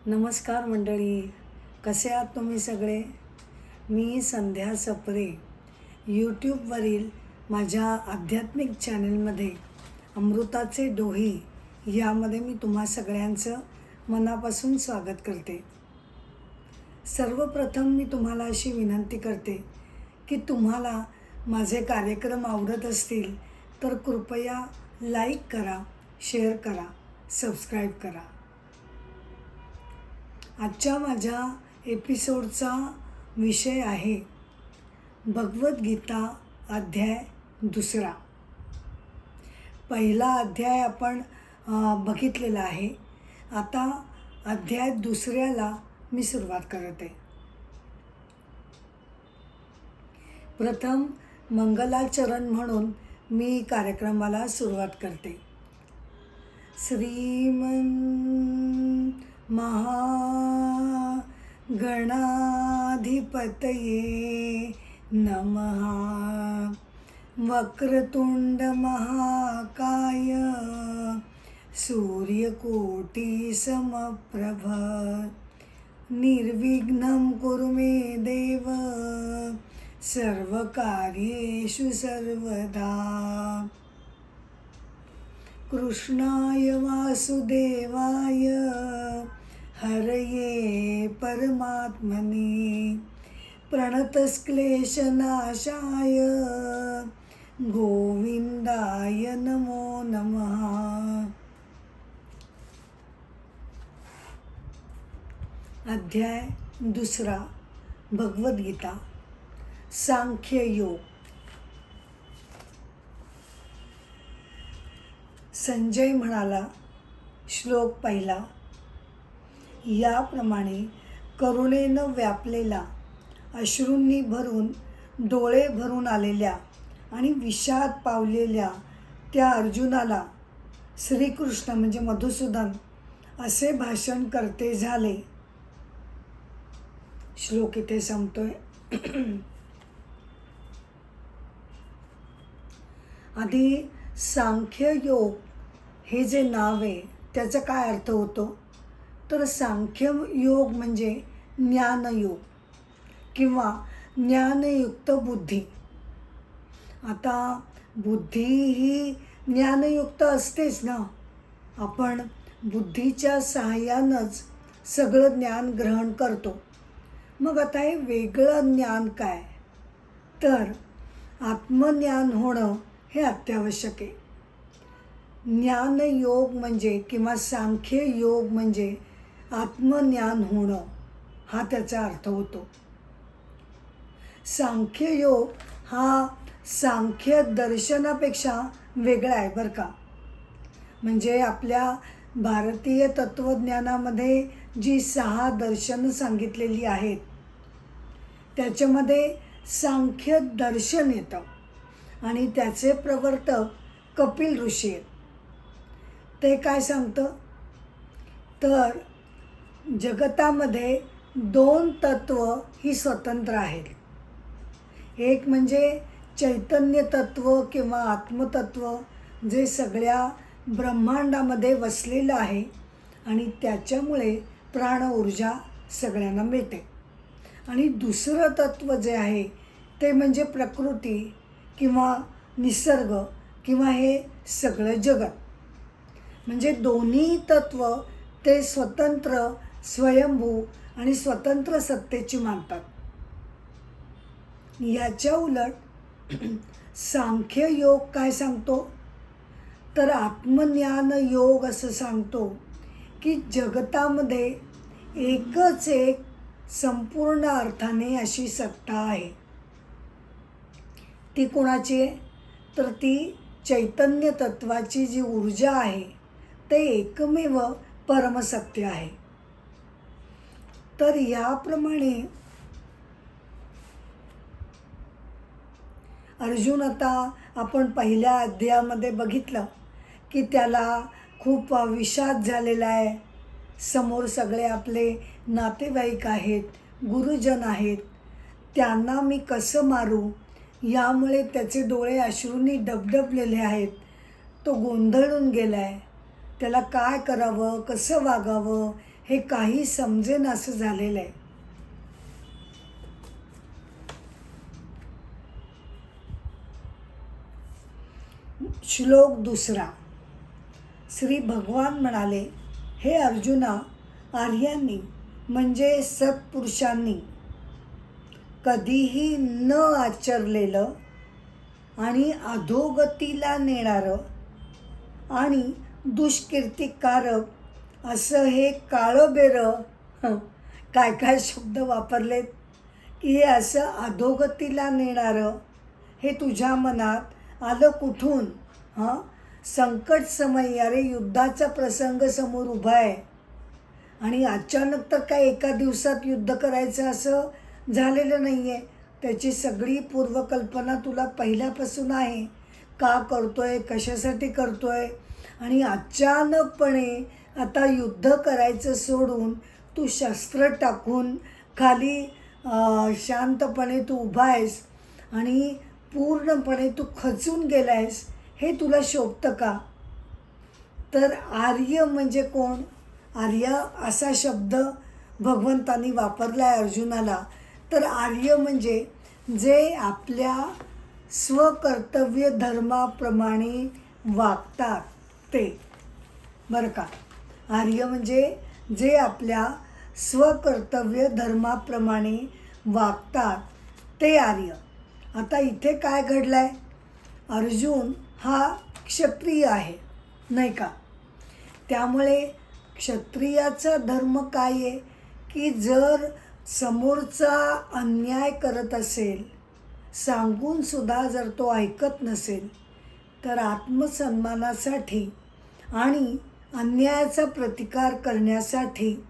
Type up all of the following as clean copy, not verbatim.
नमस्कार मंडळी, कसे आहात तुम्ही सगळे? मी संध्या सप्रे यूट्यूबवरील माझ्या आध्यात्मिक चॅनलमध्ये अमृताचे डोही यामध्ये मी तुम्हा सगळ्यांचं मनापासून स्वागत करते. सर्वप्रथम मी तुम्हाला अशी विनंती करते की तुम्हाला माझे कार्यक्रम आवडत असतील तर कृपया लाईक करा, शेअर करा, सबस्क्राईब करा. आजच्या माझ्या एपिसोडचा विषय आहे भगवद्गीता अध्याय 2. पहिला अध्याय आपण बघितलेला आहे. आता अध्याय 2ला मी सुरुवात करते. प्रथम मंगलाचरण म्हणून मी कार्यक्रमाला सुरुवात करते. श्रीमन महागणाधिपतये नमः. वक्रतुंड महाकाय सूर्यकोटी समप्रभ निर्विघ्नं कुरु मे देव सर्वकार्येषु सर्वदा. कृष्णाय वासुदेवाय हरये परमात्मने प्रणतक्लेशनाशाय गोविंदाय नमो नमः. अध्याय 2 भगवद्गीता सांख्ययोग. संजय म्हणाला, श्लोक 1. याप्रमाणे करुणेनं व्यापलेला, अश्रूंनी भरून डोळे भरून आलेल्या आणि विषाद पावलेल्या त्या अर्जुनाला श्रीकृष्ण म्हणजे मधुसूदन असे भाषण करते झाले. श्लोक इथे संपतोय. आधी सांख्ययोग हे जे नाव आहे त्याचा काय अर्थ होतो तर सांख्ययोग म्हणजे ज्ञानयोग किंवा ज्ञानयुक्त बुद्धी. आता बुद्धी ही ज्ञानयुक्त असतेच ना. आपण बुद्धीच्या सहाय्यानंच सगळं ज्ञान ग्रहण करतो. मग आता हे वेगळं ज्ञान काय तर आत्मज्ञान होणं हे अत्यावश्यक आहे. ज्ञानयोग म्हणजे किंवा सांख्य योग म्हणजे आत्मज्ञान होणं हा त्याचा अर्थ होतो. सांख्ययोग हा सांख्य दर्शनापेक्षा वेगळा आहे बरं का. म्हणजे आपल्या भारतीय तत्त्वज्ञानामध्ये जी 6 दर्शनं सांगितलेली आहेत त्याच्यामध्ये सांख्य दर्शन येतं आणि त्याचे प्रवर्तक कपिल ऋषी आहेत. ते काय सांगतं तर जगतामध्ये 2 तत्व ही स्वतंत्र आहेत. एक म्हणजे चैतन्य तत्व किंवा आत्मतत्व जे सगळ्या ब्रह्मांडामध्ये वसलेलं आहे आणि त्याच्यामुळे प्राण ऊर्जा सगळ्यांना मिळते. आणि दुसरं तत्व जे आहे ते म्हणजे प्रकृती किंवा निसर्ग किंवा हे सगळं जगत. म्हणजे दोन्ही तत्व ते स्वतंत्र, स्वयंभू आणि स्वतंत्र सत्तेची मानतात. याच्या उलट सांख्ययोग काय सांगतो तर आत्मज्ञान योग असं सांगतो की जगतामध्ये एकच एक संपूर्ण अर्थाने अशी सत्ता आहे. ती कोणाची आहे तर ती चैतन्य तत्वाची जी ऊर्जा आहे ते एकमेव परमसत्य आहे. तर याप्रमाणे अर्जुन, आता आपण पहिल्या अध्यायामध्ये बघितलं की त्याला खूप विषाद झालेला आहे. समोर सगळे आपले नातेवाईक आहेत, गुरुजन आहेत, त्यांना मी कसं मारू यामुळे त्याचे डोळे अश्रूंनी डबडबलेले आहेत. तो गोंधळून गेला आहे. त्याला काय करावं, कसं वागावं हे काही समजेन असं झालेलं आहे. श्लोक 2. श्री भगवान म्हणाले, हे अर्जुना, आर्यांनी म्हणजे सत्पुरुषांनी कधीही न आचरलेलं आणि अधोगतीला नेणारं आणि दुष्कीर्तिकारक असं हे काळंबेरं काय काय शब्द वापरलेत की हे असं अधोगतीला नेणारं हे तुझ्या मनात आलं कुठून? संकट समय, अरे युद्धाचा प्रसंग समोर उभा आहे आणि अचानक तर काय एका दिवसात युद्ध करायचं असं झालेलं नाही आहे. त्याची सगळी पूर्वकल्पना तुला पहिल्यापासून आहे. का करतोय, कशासाठी करतोय, आणि अचानकपणे आता युद्ध करायचं सोडून तू शस्त्र टाकून खाली शांतपणे तू उभा आहेस आणि पूर्णपणे तू खचून गेला आहेस, हे तुला शोभतं का? तर आर्य म्हणजे कोण? आर्य असा शब्द भगवंतांनी वापरला आहे अर्जुनाला. तर आर्य म्हणजे जे आपल्या स्वकर्तव्य धर्माप्रमाणे वागतात ते, बरं का. आर्य म्हणजे जे आपल्या स्वकर्तव्य धर्माप्रमाणे वागतात ते आर्य. आता इथे काय घडलं आहे? अर्जुन हा क्षत्रिय आहे, नाही का. त्यामुळे क्षत्रियाचा धर्म काय आहे की जर समोरचा अन्याय करत असेल, सांगूनसुद्धा जर तो ऐकत नसेल, तर आत्मसन्मानासाठी आणि अन्यायाचा प्रतिकार करण्यासाठी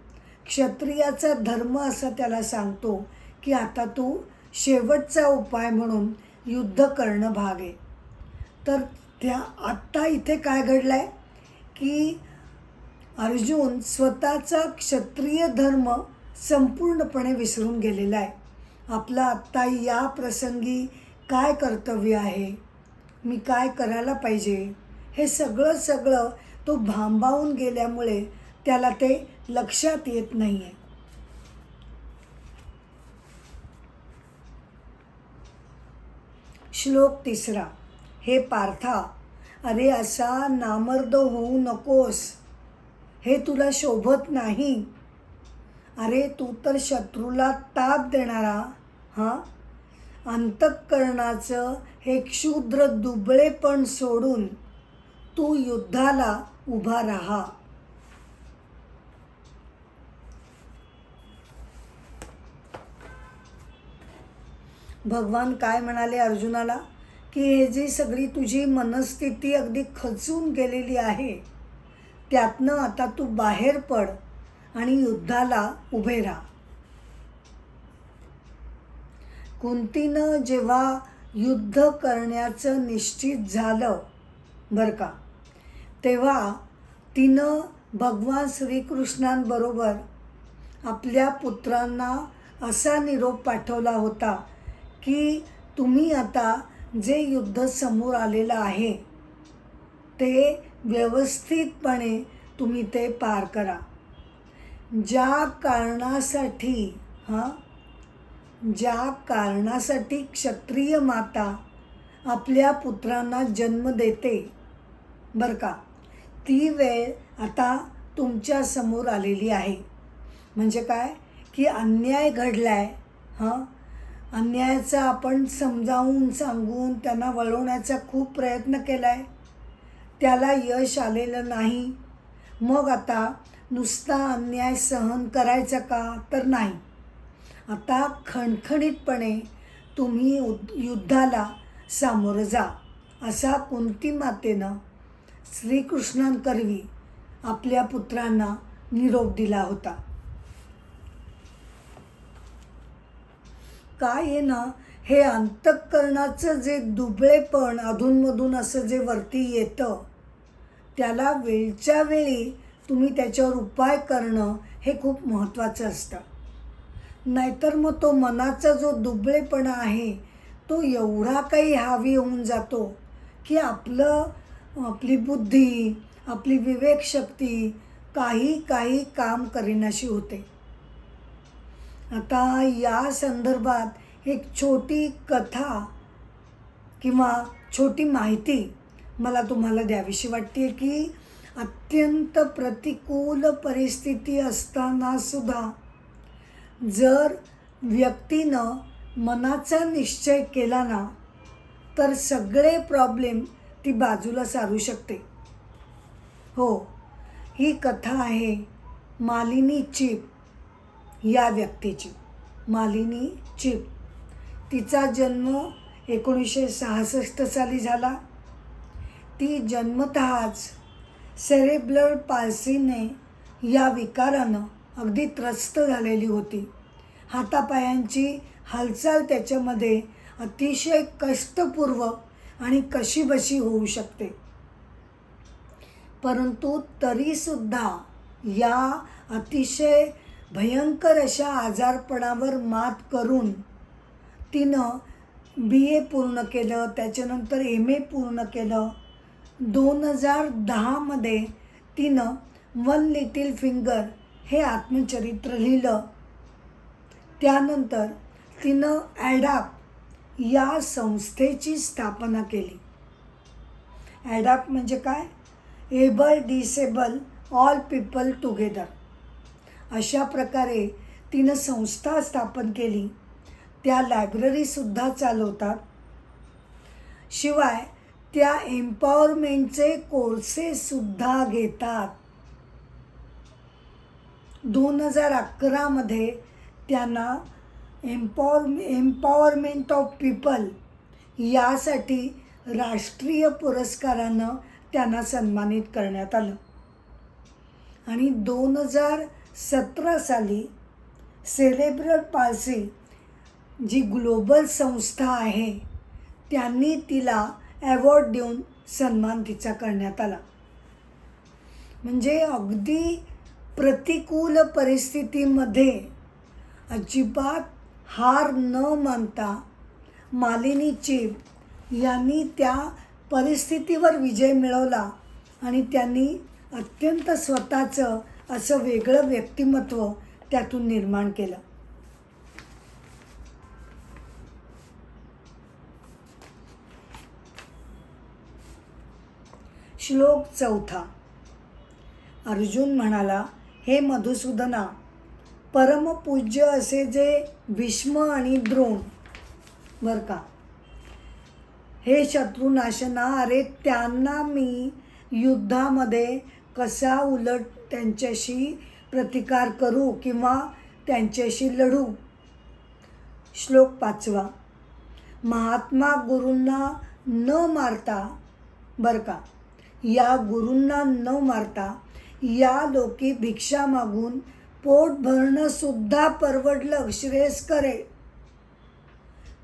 क्षत्रियाचा धर्म असं त्याला सांगतो की आता तू शेवटचा उपाय म्हणून युद्ध करणं भाग आहे. तर आत्ता इथे काय घडलं आहे की अर्जुन स्वतःचा क्षत्रिय धर्म संपूर्णपणे विसरून गेलेला आहे. आपलं आत्ता या प्रसंगी काय कर्तव्य आहे, मी काय करायला पाहिजे, हे सगळं तो भांबावून गेल्यामुळे त्याला ते लक्षात येत नाही आहे. श्लोक 3. हे पार्था, अरे असा नामर्द होऊ नकोस, हे तुला शोभत नाही. अरे तू तर शत्रूला ताप देणारा, अंतःकरणाचं हे क्षुद्र दुबळेपण सोडून तू युद्धाला उभा राहा. भगवान काय म्हणाले अर्जुनाला की हे जी सगळी तुझी मनस्थिती अगदी खचून गेलेली आहे, त्यातनं आता तू बाहेर पड आणि युद्धाला उभे राहा. कुंतीनं जेव्हा युद्ध करण्याचं निश्चित झालं, बरं का, तेव्हा तिनं भगवान श्रीकृष्णांबरोबर आपल्या पुत्रांना असा निरोप पाठवला होता की तुम्ही आता जे युद्ध समोर आलेलं आहे ते व्यवस्थितपणे तुम्ही ते पार करा. ज्या कारणासाठी क्षत्रिय माता आपल्या पुत्रांना जन्म देते, बरं का, ती वेळ आता तुमच्या समोर आलेली आहे. म्हणजे काय की अन्याय घडला आहे, अन्यायाचा आपण समजावून सांगून त्यांना वळवण्याचा खूप प्रयत्न केला आहे, त्याला यश आलेलं नाही. मग आता नुसता अन्याय सहन करायचा का? तर नाही. आता खणखणीतपणे तुम्ही युद्धाला सामोरं जा, असा कुंती मातेनं श्रीकृष्णांकरवी आपल्या पुत्रांना निरोप दिला होता. काय आहे ना, हे अंतःकरणाचं जे दुबळेपण अधूनमधून असं जे वरती येतं, त्याला वेळच्या वेळी तुम्ही त्याच्यावर उपाय करणं हे खूप महत्त्वाचं असतं. नाहीतर मग तो मनाचा जो दुबळेपणा आहे तो एवढा काही हावी होऊन जातो की आपली बुद्धी, आपली विवेकशक्ती काही काम करीनाशी होते. आता या संदर्भात एक छोटी कथा किंवा छोटी माहिती मला तुम्हाला द्यावीशी वाटते की अत्यंत प्रतिकूल परिस्थिती असताना सुद्धा जर व्यक्तीनं मनाचा निश्चय केला ना तर सगळे प्रॉब्लेम ती बाजूला सारू शकते. हो, ही कथा आहे मालिनी चिप या व्यक्तीची. मालिनी चिप, तिचा जन्म 1966 साली झाला. ती जन्मतःच सेरेब्रल पाल्सीने या विकारानं अगदी त्रस्त झालेली होती. हातापायांची हालचाल त्याच्यामध्ये अतिशय कष्टपूर्वक आणि कशीबशी होऊ शकते. परंतु तरीसुद्धा या अतिशय भयंकर अशा आजारपणावर मात करून तिनं BA पूर्ण केलं, त्याच्यानंतर MA पूर्ण केलं. 2010 तिनं वन लिटिल फिंगर हे आत्मचरित्र लिहिलं. त्यानंतर तिनं ॲडॅप या संस्थेची स्थापना केली. ॲडॅप म्हणजे काय? Able disable all people together. अशा प्रकारे तिनं संस्था स्थापन केली. त्या लायब्ररीसुद्धा चालवतात. शिवाय त्या एम्पॉवरमेंटचे कोर्सेससुद्धा घेतात. 2011 त्यांना एम्पॉवरमेंट ऑफ पीपल यासाठी राष्ट्रीय पुरस्कारानं त्यांना सन्मानित करण्यात आलं. आणि 2017 साली सेरेब्रल पाल्सी जी ग्लोबल संस्था आहे त्यांनी तिला ॲवॉर्ड देऊन सन्मान तिचा करण्यात आला. म्हणजे अगदी प्रतिकूल परिस्थितीमध्ये अजिबात हार न मानता मालिनी चिप यांनी त्या परिस्थितीवर विजय मिळवला आणि त्यांनी अत्यंत स्वतःचं असं वेगळं व्यक्तिमत्व त्यातून निर्माण केलं. श्लोक 4. अर्जुन म्हणाला, हे मधुसूदना, परमपूज्य असे जे भीष्म आणि द्रोण बरं का, हे शत्रुनाशना, अरे त्यांना मी युद्धामध्ये कसा उलट त्यांच्याशी प्रतिकार करू किंवा त्यांच्याशी लढू. श्लोक 5. महात्मा गुरूंना न मारता बरं का, या गुरूंना न मारता या लोकी भिक्षा मागून पोट भरणं सुद्धा परवडलं, श्रेयस्कर आहे.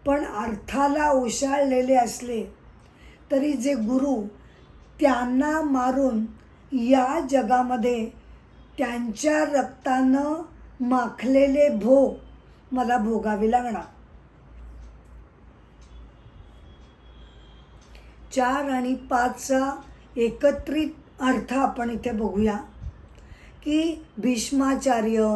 पण अर्थाला ओशाळलेले असले तरी जे गुरु त्यांना मारून या जगामध्ये त्यांच्या रक्तानं माखलेले भोग मला भोगावे लागणार. 4 आणि 5चा एकत्रित अर्थ आपण इथे बघूया की भीष्माचार्य,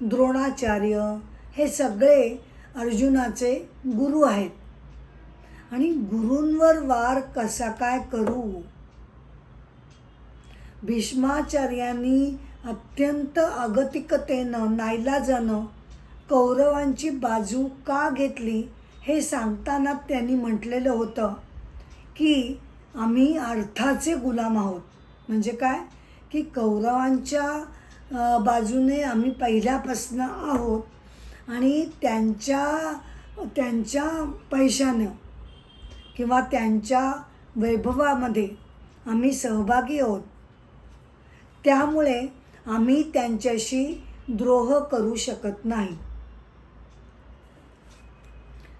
द्रोणाचार्य हे सगळे अर्जुनाचे गुरु आहेत आणि गुरूंवर वार कसा काय करू. भीष्माचार्यांनी अत्यंत अगतिकतेनं नाईलाजानं कौरवांची बाजू का घेतली हे सांगताना त्यांनी म्हटलेलं होतं की आम्ही अर्थाचे गुलाम आहोत. म्हणजे काय की कौरवांच्या बाजूने आम्ही पहिल्यापासून आहोत आणि त्यांच्या पैशानं किंवा त्यांच्या वैभवामध्ये आम्ही सहभागी आहोत. त्यामुळे आम्ही त्यांच्याशी द्रोह करू शकत नाही.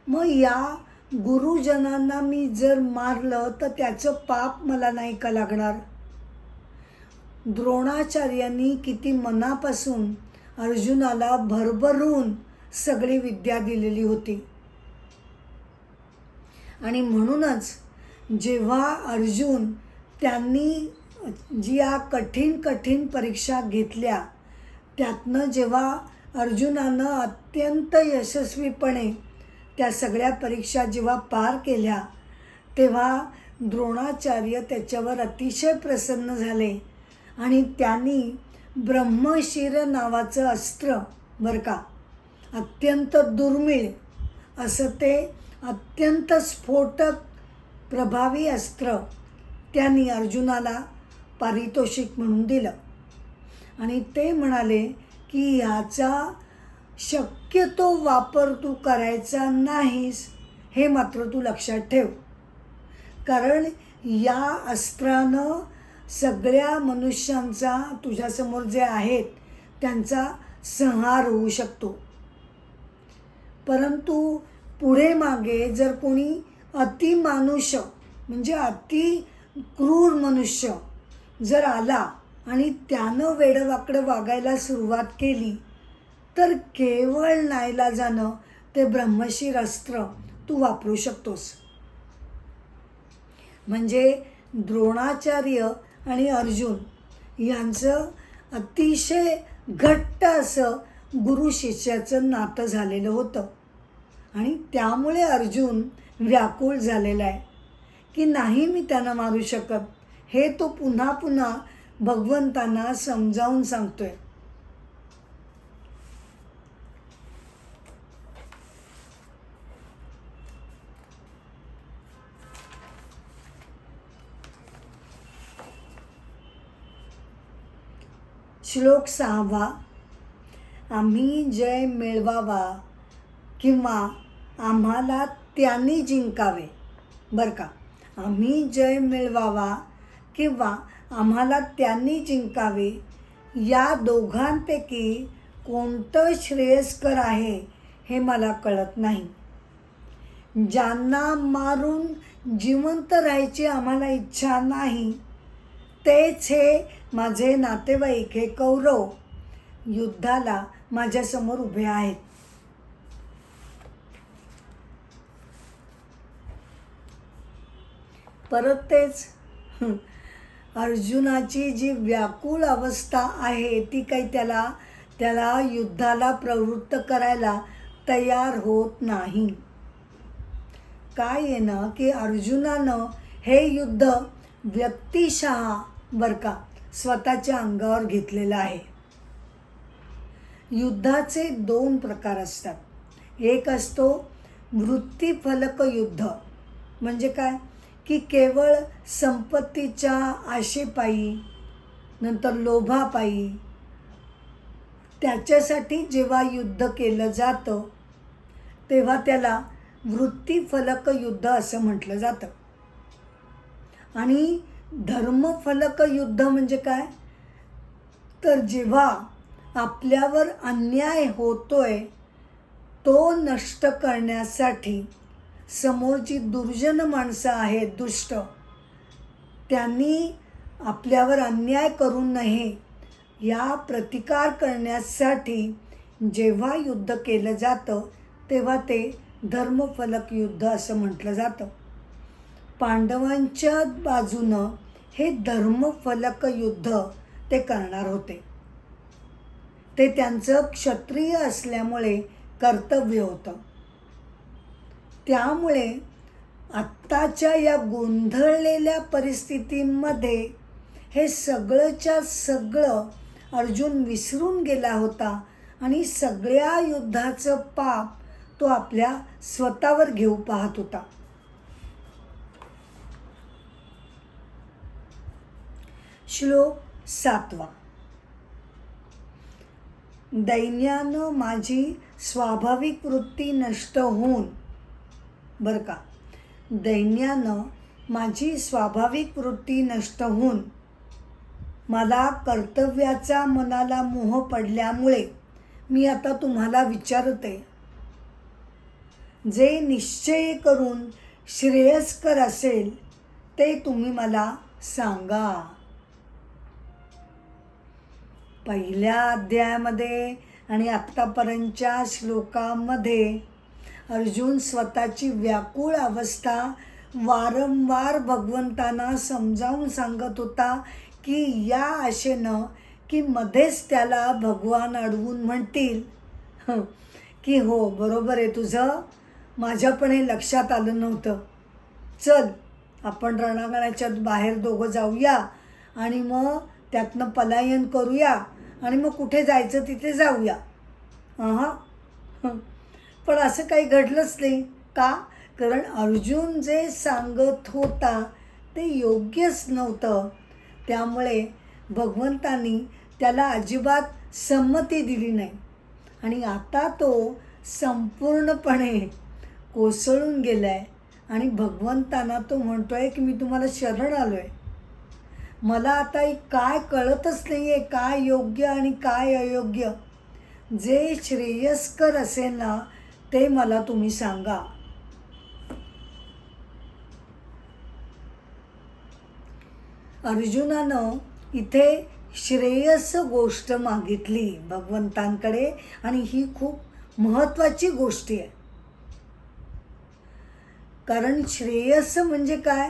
मग या गुरुजनांना मी जर मारलं तर त्याचं पाप मला नाही का लागणार. द्रोणाचार्यांनी किती मनापासून अर्जुनाला भरभरून सगळी विद्या दिलेली होती आणि म्हणूनच जेव्हा अर्जुन त्यांनी ज्या कठीण कठीण परीक्षा घेतल्या त्यातनं जेव्हा अर्जुनानं अत्यंत यशस्वीपणे त्या सगळ्या परीक्षा जेव्हा पार केल्या तेव्हा द्रोणाचार्य त्याच्यावर अतिशय प्रसन्न झाले आणि त्यांनी ब्रह्मशिर नावाचं अस्त्र, बरं का, अत्यंत दुर्मिळ असं ते अत्यंत स्फोटक प्रभावी अस्त्र त्यांनी अर्जुनाला पारितोषिक म्हणून दिलं आणि ते म्हणाले की ह्याचा शक्यतो वापर तू करायचा नाहीस, हे मात्र तू लक्षात ठेव, कारण या अस्त्रानं सगळ्या मनुष्यांचा, तुझ्यासमोर जे आहेत त्यांचा संहार होऊ शकतो. परंतु पुढे मागे जर कोणी अतिमानुष म्हणजे अति क्रूर मनुष्य जर आला आणि त्यानं वेडवाकडं वागायला सुरुवात केली तर केवळ नाईलाजानं ते ब्रह्मशिर अस्त्र तू वापरू शकतोस. म्हणजे द्रोणाचार्य आणि अर्जुन यांचं अतिशय घट्ट असं गुरु शिष्याचं नातं झालेलं होतं आणि त्यामुळे अर्जुन व्याकुळ झालेला आहे की नाही मी त्यांना मारू शकत, हे तो पुन्हा पुन्हा भगवंतांना समजावून सांगतोय. श्लोक 6. आम्ही जय मिळवावा किंवा आम्हाला त्यांनी जिंकावे, बरं का, आम्ही जय मिळवावा किंवा आम्हाला त्यांनी जिंकावे, या दोघांपैकी कोणतं श्रेयस्कर आहे हे मला कळत नाही. ज्यांना मारून जिवंत राहायची आम्हाला इच्छा नाही तेच हे माझे नातेवाईक, हे कौरव युद्धाला माझ्यासमोर उभे आहेत. परत तेच अर्जुनाची जी व्याकुळ अवस्था आहे ती काही त्याला युद्धाला प्रवृत्त करायला तयार होत नाही. काय आहे ना की अर्जुनानं हे युद्ध व्यक्तिशः, बरं का, स्वतःच्या अंगावर घेतलेलं आहे. युद्धाचे 2 प्रकार असतात. एक असतो वृत्तिफलक युद्ध, म्हणजे काय की केवळ संपत्तीच्या आशेपायी, नंतर लोभापायी त्याच्यासाठी जेव्हा युद्ध केलं जातं तेव्हा त्याला वृत्तिफलक युद्ध असं म्हटलं जातं. आणि धर्मफलक युद्ध म्हणजे काय, तर जेव्हा आपल्यावर अन्याय होतोय तो नष्ट करण्यासाठी समोरची दुर्जन माणसं आहेत, दुष्ट, त्यांनी आपल्यावर अन्याय करू नये या प्रतिकार करण्यासाठी जेव्हा युद्ध केलं जातं तेव्हा ते धर्मफलक युद्ध असं म्हटलं जातं. पांडवांच्या बाजूनं हे धर्मफलक युद्ध ते करणार होते. ते त्यांचं क्षत्रिय असल्यामुळे कर्तव्य होतं. त्यामुळे आत्ताच्या या गोंधळलेल्या परिस्थितीमध्ये हे सगळंच्या सगळं अर्जुन विसरून गेला होता आणि सगळ्या युद्धाचं पाप तो आपल्या स्वतःवर घेऊ पाहत होता. श्लोक 7. दैन्यानं माझी स्वाभाविक वृत्ती नष्ट होऊन, बरं का, दैन्यानं माझी स्वाभाविक वृत्ती नष्ट होऊन मला कर्तव्याचा मनाला मोह पडल्यामुळे मी आता तुम्हाला विचारते, जे निश्चय करून श्रेयस्कर असेल ते तुम्ही मला सांगा. पहिल्या अध्यायामध्ये आणि आत्तापर्यंतच्या श्लोकामध्ये अर्जुन स्वतःची व्याकुळ अवस्था वारंवार भगवंतांना समजावून सांगत होता की या आशेनं की मध्येच त्याला भगवान अडवून म्हणतील की हो बरोबर आहे तुझं, माझ्या पण हे लक्षात आलं नव्हतं, चल आपण रणांगणाच्या बाहेर दोघं जाऊया आणि मग त्यातनं पलायन करूया आणि मग कुठे जायचं तिथे जाऊया. हां, पण असं काही घडलंच नाही. का? कारण अर्जुन जे सांगत होता ते योग्यच नव्हतं. त्यामुळे भगवंतांनी त्याला अजिबात संमती दिली नाही आणि आता तो संपूर्णपणे कोसळून गेला आहे आणि भगवंतांना तो म्हणतो आहे की मी तुम्हाला शरण आलो आहे. मला आता काय कळतच नाही आहे, काय योग्य आणि काय अयोग्य. जे श्रेयस्कर असेल ना ते मला तुम्ही सांगा. अर्जुनानं इथे श्रेयस गोष्ट मागितली भगवंतांकडे आणि ही खूप महत्त्वाची गोष्ट आहे. कारण श्रेयस म्हणजे काय?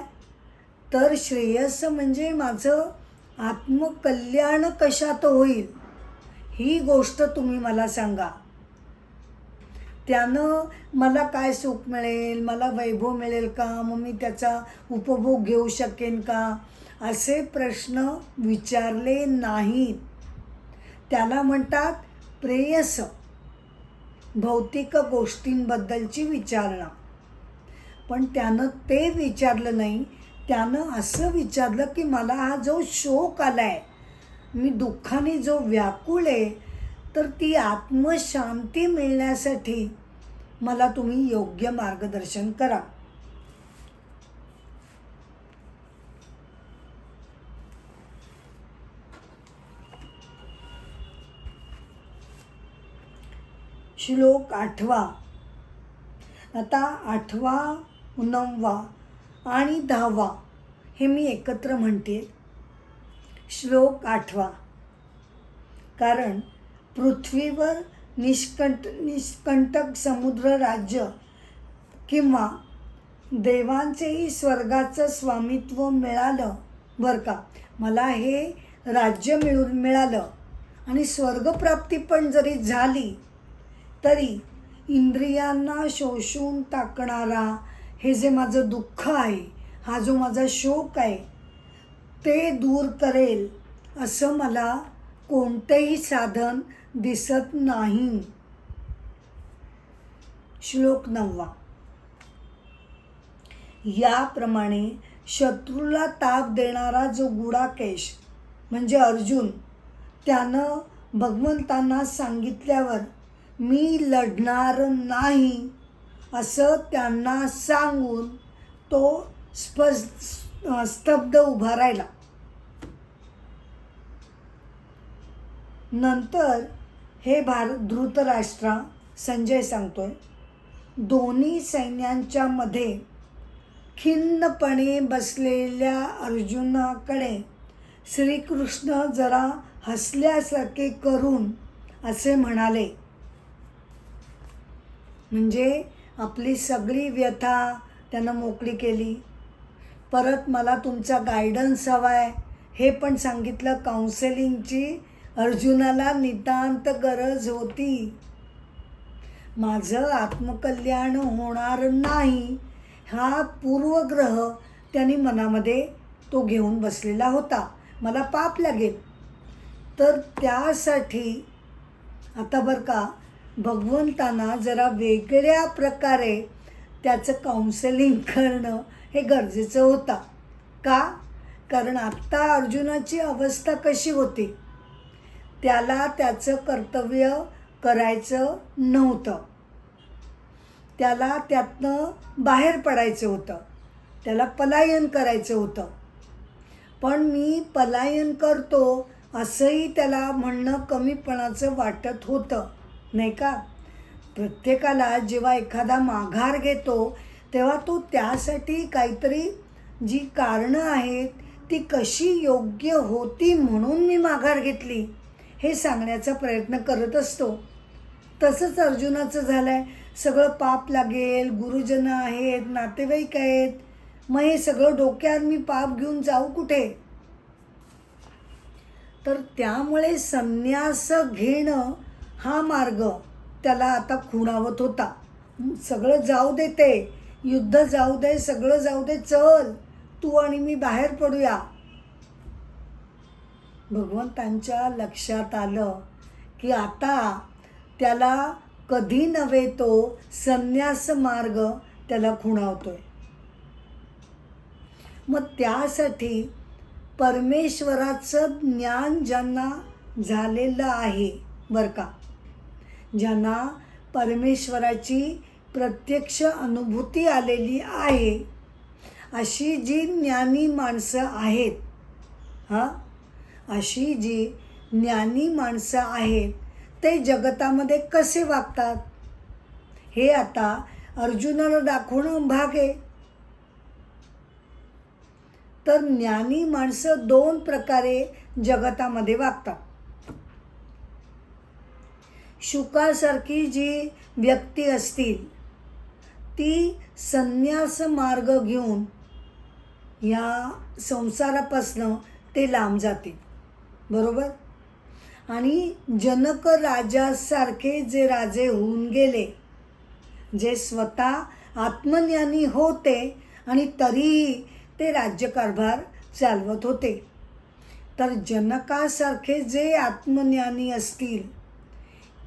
तर श्रेयस म्हणजे माझं आत्मकल्याण कशात होईल ही गोष्ट तुम्ही मला सांगा. त्यानं मला काय सुख मिळेल, मला वैभव मिळेल का, मग मी त्याचा उपभोग घेऊ शकेन का, असे प्रश्न विचारले नाहीत. त्याला म्हणतात प्रेयस, भौतिक गोष्टींबद्दलची विचारणा. पण त्यानं ते विचारलं नाही. त्यानं असं विचारलं की मला हा जो शोक आला आहे, मी दुःखाने जो व्याकुळ आहे, तर ती आत्मशांती मिळण्यासाठी मला तुम्ही योग्य मार्गदर्शन करा. श्लोक 8. आता 8, 9 आणि 10 हे मी एकत्र म्हणते. श्लोक 8. कारण पृथ्वीवर निष्कंटक समुद्र राज्य किंवा देवांचेही स्वर्गाचं स्वामित्व मिळालं बरं का, मला हे राज्य मिळालं आणि स्वर्गप्राप्ती पण जरी झाली तरी इंद्रियांना शोषून टाकणारा हे जे माझं दुःख आहे, हा जो माझा शोक आहे, ते दूर करेल असं मला कोणतेही साधन दिसत नाही. श्लोक 9. याप्रमाणे शत्रूला ताप देणारा जो गुडाकेश म्हणजे अर्जुन, त्यानं भगवंतांना सांगितल्यावर मी लढणार नाही असं त्यांना सांगून तो स्तब्ध उभा राहिला. नंतर हे धृतराष्ट्रा, संजय सांगतोय, दोन्ही सैन्यांच्या मध्ये खिन्नपणे बसलेल्या अर्जुनाकडे श्रीकृष्ण जरा हसल्यासारखे करून असे म्हणाले, म्हणजे आपली सगळी व्यथा त्यानं मोकळी केली. परत मला तुमचा गायडन्स हवा आहे हे पण सांगितलं. काउन्सेलिंगची अर्जुनाला नितांत गरज होती. माझं आत्मकल्याण होणार नाही हा पूर्वग्रह त्यांनी मनामध्ये तो घेऊन बसलेला होता. मला पाप लागेल. तर त्यासाठी आता बरं का भगवंतांना जरा वेगळ्या प्रकारे त्याचं काउन्सेलिंग करणं हे गरजेचं होतं. का? कारण आत्ता अर्जुनाची अवस्था कशी होती, त्याला त्याचं कर्तव्य करायचं नव्हतं. त्याला त्यातनं बाहेर पडायचं होतं, त्याला पलायन करायचं होतं. पण मी पलायन करतो असंही त्याला म्हणणं कमीपणाचं वाटत होतं, नाही का? प्रत्येकाला जेव्हा एखादा माघार घेतो तेव्हा तो त्यासाठी काहीतरी जी कारणं आहेत ती कशी योग्य होती म्हणून मी माघार घेतली हे सांगण्याचा प्रयत्न करत असतो. तसंच अर्जुनाचं झालं आहे. सगळं पाप लागेल, गुरुजन आहेत, नातेवाईक आहेत, मग हे सगळं डोक्यावर मी पाप घेऊन जाऊ कुठे? तर त्यामुळे संन्यास घेणं हा मार्ग त्याला आता खुणावत होता. सगळं जाऊ दे, ते युद्ध जाऊ दे, सगळं जाऊ दे, चल तू आणि मी बाहेर पडूया. भगवंतांच्या लक्षात आलं की आता त्याला कधी नव्हे तो संन्यास मार्ग त्याला खुणावतोय. मग त्यासाठी परमेश्वराचं ज्ञान ज्यांना झालेलं आहे बरं का, ज्यांना परमेश्वराची प्रत्यक्ष अनुभूती आलेली आहे, अशी जी ज्ञानी माणसं आहेत, अशी जी ज्ञानी माणसं आहेत ते जगतामध्ये कसे वागतात हे आता अर्जुनाला दाखवणं भाग आहे. तर ज्ञानी माणसं दोन प्रकारे जगतामध्ये वागतात. शुकासारखी जी व्यक्ती असतील ती संन्यास मार्ग घेऊन या संसारापासनं ते लांब जातील, बरोबर. आणि जनक राजासारखे जे राजे होऊन गेले, जे स्वतः आत्मज्ञानी होते आणि तरीही ते राज्यकारभार चालवत होते, तर जनकासारखे जे आत्मज्ञानी असतील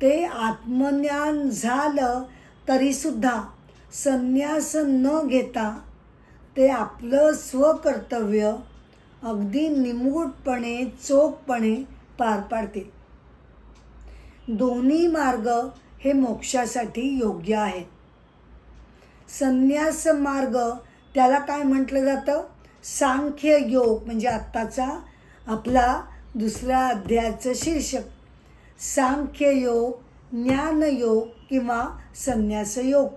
ते आत्मज्ञान झालं तरीसुद्धा संन्यास न घेता ते आपलं स्वकर्तव्य अगदी निमूटपणे चोखपणे पार पाडतील. दोन्ही मार्ग हे मोक्षासाठी योग्य आहेत. संन्यास मार्ग त्याला काय म्हटलं जातं? सांख्य योग, म्हणजे आत्ताचा आपला दुसऱ्या अध्यायाचं शीर्षक सांख्य योग, ज्ञानयोग किंवा संन्यास योग.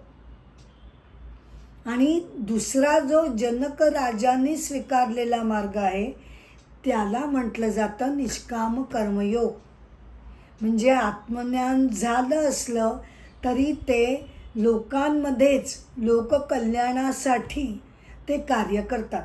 आणि दुसरा जो जनक राजांनी स्वीकारलेला मार्ग आहे त्याला म्हटलं जातं निष्काम कर्मयोग. म्हणजे आत्मज्ञान झालं असलं तरी ते लोकांमध्येच लोककल्याणासाठी ते कार्य करतात.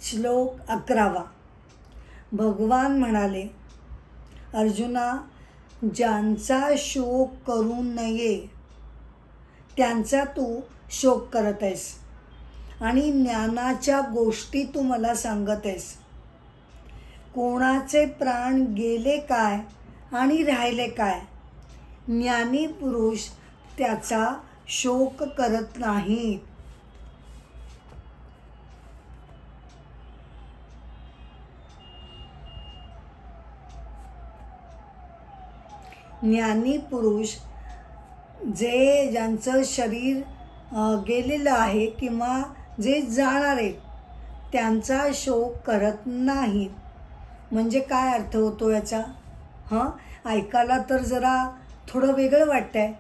श्लोक 11. भगवान म्हणाले, अर्जुना, ज्यांचा शोक करू नये त्यांचा तू शोक करत आहेस आणि ज्ञानाच्या गोष्टी तू मला सांगत आहेस. कोणाचे प्राण गेले काय आणि राहिले काय, ज्ञानी पुरुष त्याचा शोक करत नाहीत. ज्ञानी पुरुष जे ज्यांचं शरीर गेलेलं आहे किंवा जे जाणार आहेत त्यांचा शोक करत नाहीत. म्हणजे काय अर्थ होतो याचा? ऐकायला तर जरा थोडं वेगळं वाटतं आहे.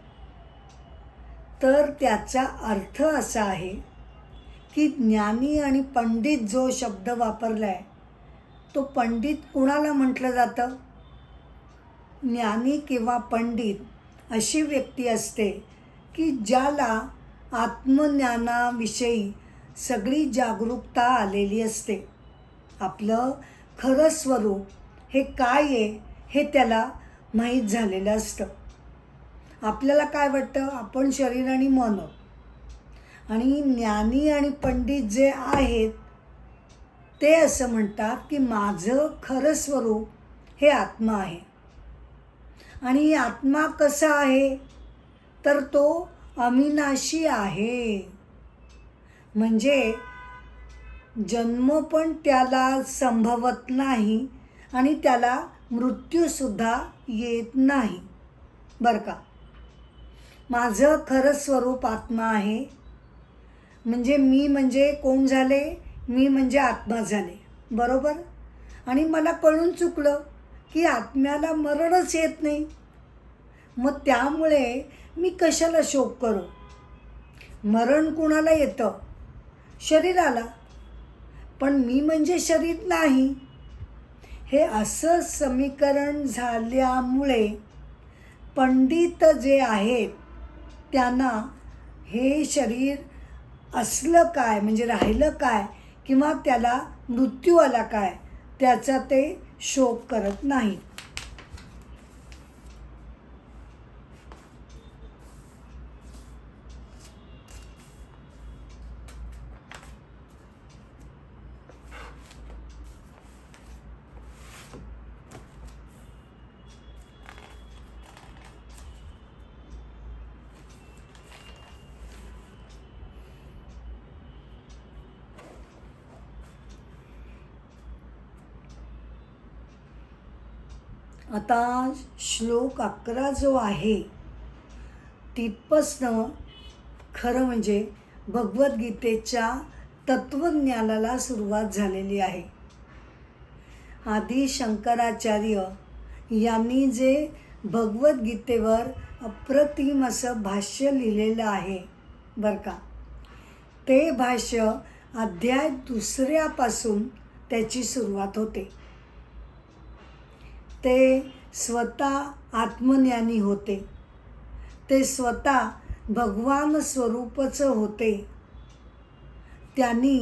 तर त्याचा अर्थ असा आहे की ज्ञानी आणि पंडित जो शब्द वापरला आहे तो पंडित कुणाला म्हटलं जातं? ज्ञानी किंवा पंडित अशी व्यक्ती असते की ज्याला आत्मज्ञानाविषयी सगळी जागरूकता आलेली असते. आपलं खरं स्वरूप हे काय आहे हे त्याला माहीत झालेलं असतं. आपल्याला काय वाटतं? आपण शरीर आणि मन. आणि ज्ञानी आणि पंडित जे आहेत ते असं म्हणतात की माझं खरं स्वरूप हे आत्मा आहे. आणि आत्मा कसा आहे? तर तो अविनाशी आहे. म्हणजे जन्म पण त्याला संभवत नाही आणि त्याला मृत्यूसुद्धा येत नाही, बरं का. माझं खरं स्वरूप आत्मा आहे. म्हणजे मी म्हणजे कोण झाले? मी म्हणजे आत्मा झाले, बरोबर. आणि मला कळून चुकलं की आत्म्याला मरणच येत नाही. मग त्यामुळे मी कशाला शोक करू? मरण कुणाला येतं? शरीराला. पण मी म्हणजे शरीर नाही. हे असं समीकरण झाल्यामुळे पंडित जे आहेत त्यांना हे शरीर असलं काय, म्हणजे राहिलं काय, किंवा त्याला मृत्यू आला काय, त्याचा ते शोक करत नाहीत. आता श्लोक 11 जो आहे तिथपासनं खरं म्हणजे भगवद्गीतेच्या तत्वज्ञानाला सुरुवात झालेली आहे. आदी शंकराचार्य यांनी जे भगवद्गीतेवर अप्रतिम असं भाष्य लिहिलेलं आहे बरं का, ते भाष्य अध्याय 2 त्याची सुरुवात होते. ते स्वतः आत्मज्ञानी होते, ते स्वतः भगवान स्वरूपचं होते. त्यांनी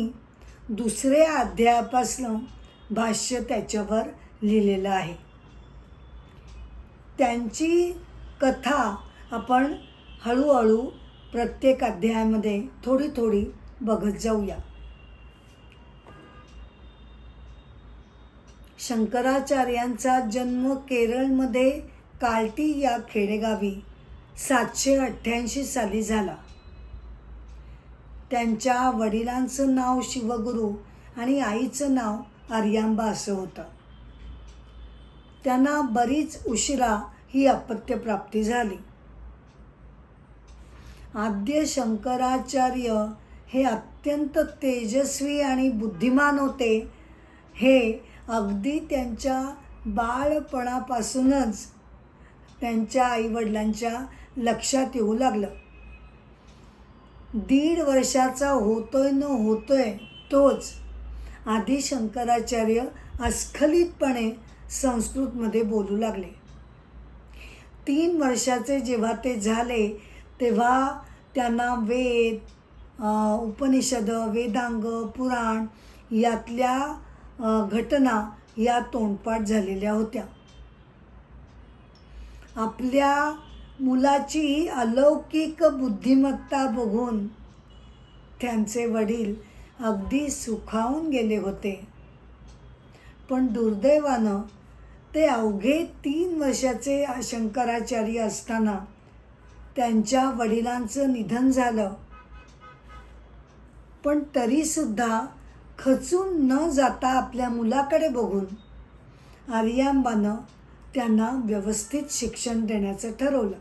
2 अध्यायापासून भाष्य त्याच्यावर लिहिलेलं आहे. त्यांची कथा आपण हळूहळू प्रत्येक अध्यायामध्ये थोडी थोडी बघत जाऊया. शंकराचार्यांचा जन्म केरळमध्ये कालटी या खेडेगावी 788 साली झाला. त्यांच्या वडिलांचं नाव शिवगुरू आणि आईचं नाव आर्यांबा असं होतं. त्यांना बरीच उशिरा ही अपत्यप्राप्ती झाली. आद्य शंकराचार्य हे अत्यंत तेजस्वी आणि बुद्धिमान होते. हे अगदी त्यांच्या बाळपणापासूनच त्यांच्या आईवडिलांच्या लक्षात येऊ लागलं. 1.5 वर्षाचा होतोय न होतोय तोच आदी शंकराचार्य अस्खलितपणे संस्कृतमध्ये बोलू लागले. 3 वर्षाचे जेव्हा ते झाले तेव्हा त्यांना वेद, उपनिषद, वेदांग, पुराण यातल्या घटना या तोंडपाठ झालेल्या होत्या. आपल्या मुलाची अलौकिक बुद्धिमत्ता बघून त्यांचे वडील अगदी सुखावून गेले होते. पण दुर्दैवानं ते अवघे 3 वर्षाचे शंकराचार्य असताना त्यांच्या वडिलांचं निधन झालं. पण तरीसुद्धा खचून न जाता आपल्या मुलाकडे बघून आर्यांबानं त्यांना व्यवस्थित शिक्षण देण्याचं ठरवलं.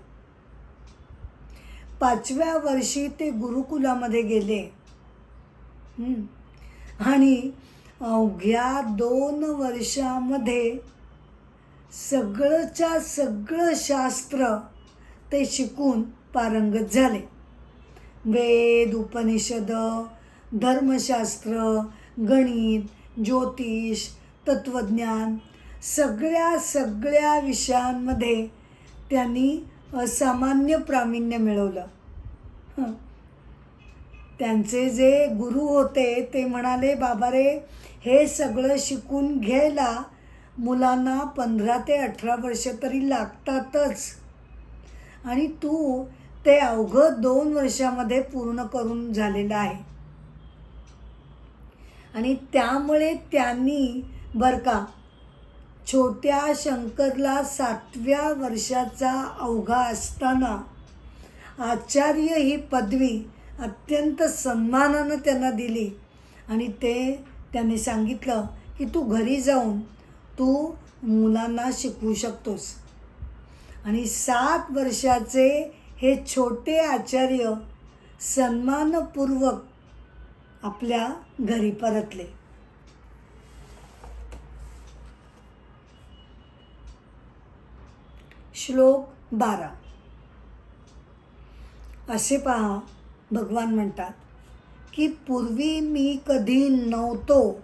5व्या वर्षी ते गुरुकुलामध्ये गेले आणि अवघ्या 2 वर्षामध्ये सगळंच्या सगळं शास्त्र ते शिकून पारंगत झाले. वेद, उपनिषद, धर्मशास्त्र, गणित, ज्योतिष, तत्त्वज्ञान सगळ्या विषयांमध्ये त्यांनी असामान्य प्रावीण्य मिळवलं. त्यांचे जे गुरु होते ते म्हणाले, बाबा रे, हे सगळं शिकून घ्यायला मुलांना 15 ते 18 वर्ष तरी लागतातच आणि तू ते अवघं 2 वर्षामध्ये पूर्ण करून झालेलं आहे. आणि त्यामुळे त्यांनी बरं का छोट्या शंकरला 7व्या वर्षाचा अवघा असताना आचार्य ही पदवी अत्यंत सन्मानानं त्यांना दिली. आणि त्यांनी सांगितलं की तू घरी जाऊन तू मुलांना शिकवू शकतोस. आणि 7 वर्षाचे हे छोटे आचार्य सन्मानपूर्वक आपल्या घरी परतले. श्लोक 12 असे पहा, भगवान म्हणतात की पूर्वी मी कधी नव्हतो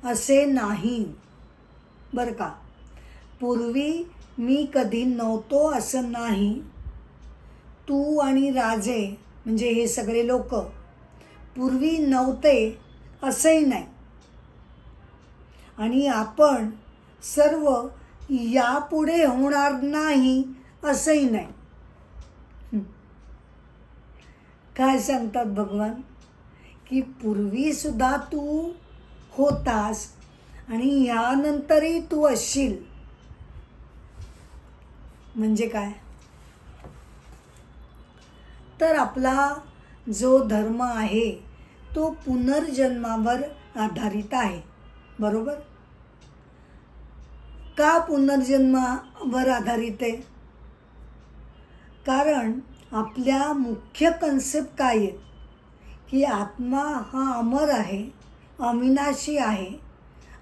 असे नाही. बरं का, पूर्वी मी कधी नव्हतो असं नाही. तू आणि राजे म्हणजे हे सगळे लोक पूर्वी नव्हते असंही नाही. आणि आपण सर्व यापुढे होणार नाही असंही नाही. काय सांगतात भगवान की पूर्वीसुद्धा तू होतास आणि यानंतरही तू असशील. म्हणजे काय तर आपला जो धर्म आहे तो पुनर्जन्मावर आधारित आहे. बरोबर. का पुनर्जन्मावर आधारित आहे? कारण आपल्या मुख्य कन्सेप्ट काय आहेत की आत्मा हा अमर आहे, अविनाशी आहे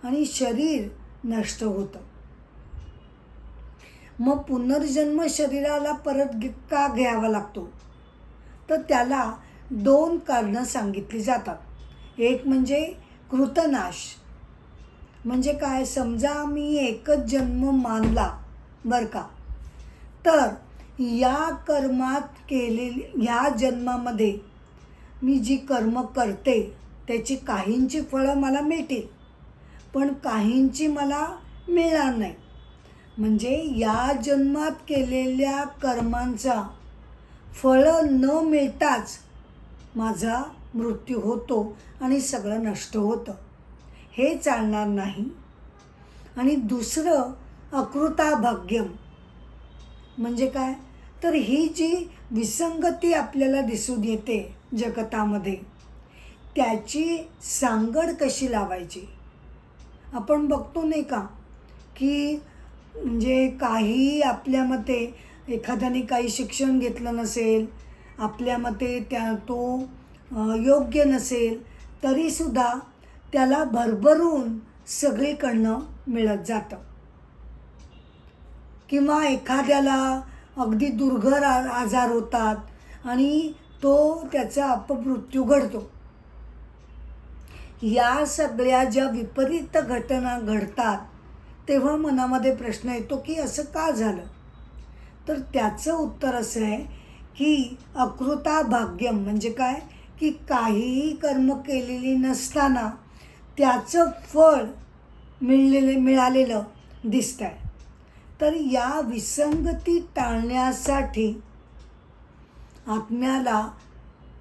आणि शरीर नष्ट होतं. मग पुनर्जन्म शरीराला परत का घ्यावा लागतो? तर त्याला 2 कारणं सांगितली जातात. एक म्हणजे कृतनाश. म्हणजे काय? समजा मी एकच जन्म मानला बरं का, तर या कर्मात ह्या जन्मामध्ये मी जी कर्म करते त्याची काहींची फळं मला मिळतील पण काहींची मला मिळणार नाही. म्हणजे या जन्मात केलेल्या कर्मांचा फळं न मिळताच माझा मृत्यू होतो आणि सगळं नष्ट होतं. हे चालणार नाही. आणि दुसरं अकृताभाग्यम. म्हणजे काय? तर ही जी विसंगती आपल्याला दिसून येते जगतामध्ये त्याची सांगड कशी लावायची? आपण बघतो नाही का की म्हणजे काही आपल्या मते एखाद्याने काही शिक्षण घेतलं नसेल, आपल्या मते तो योग्य नसेल तरीसुद्धा त्याला भरभरून सगळीकडनं मिळत जातं. किंवा एखाद्याला अगदी दुर्धर आजार होतात आणि त्याचा अपमृत्यू घडतो. या सगळ्या ज्या विपरीत घटना घडतात तेव्हा मनामध्ये प्रश्न येतो की असं का झालं? तर त्याचं उत्तर असं आहे की अकृताभाग्यम. म्हणजे काय? की काहीही कर्म केलेली नसताना त्याचं फळ मिळालेलं दिसतं आहे. तर या विसंगती टाळण्यासाठी आत्म्याला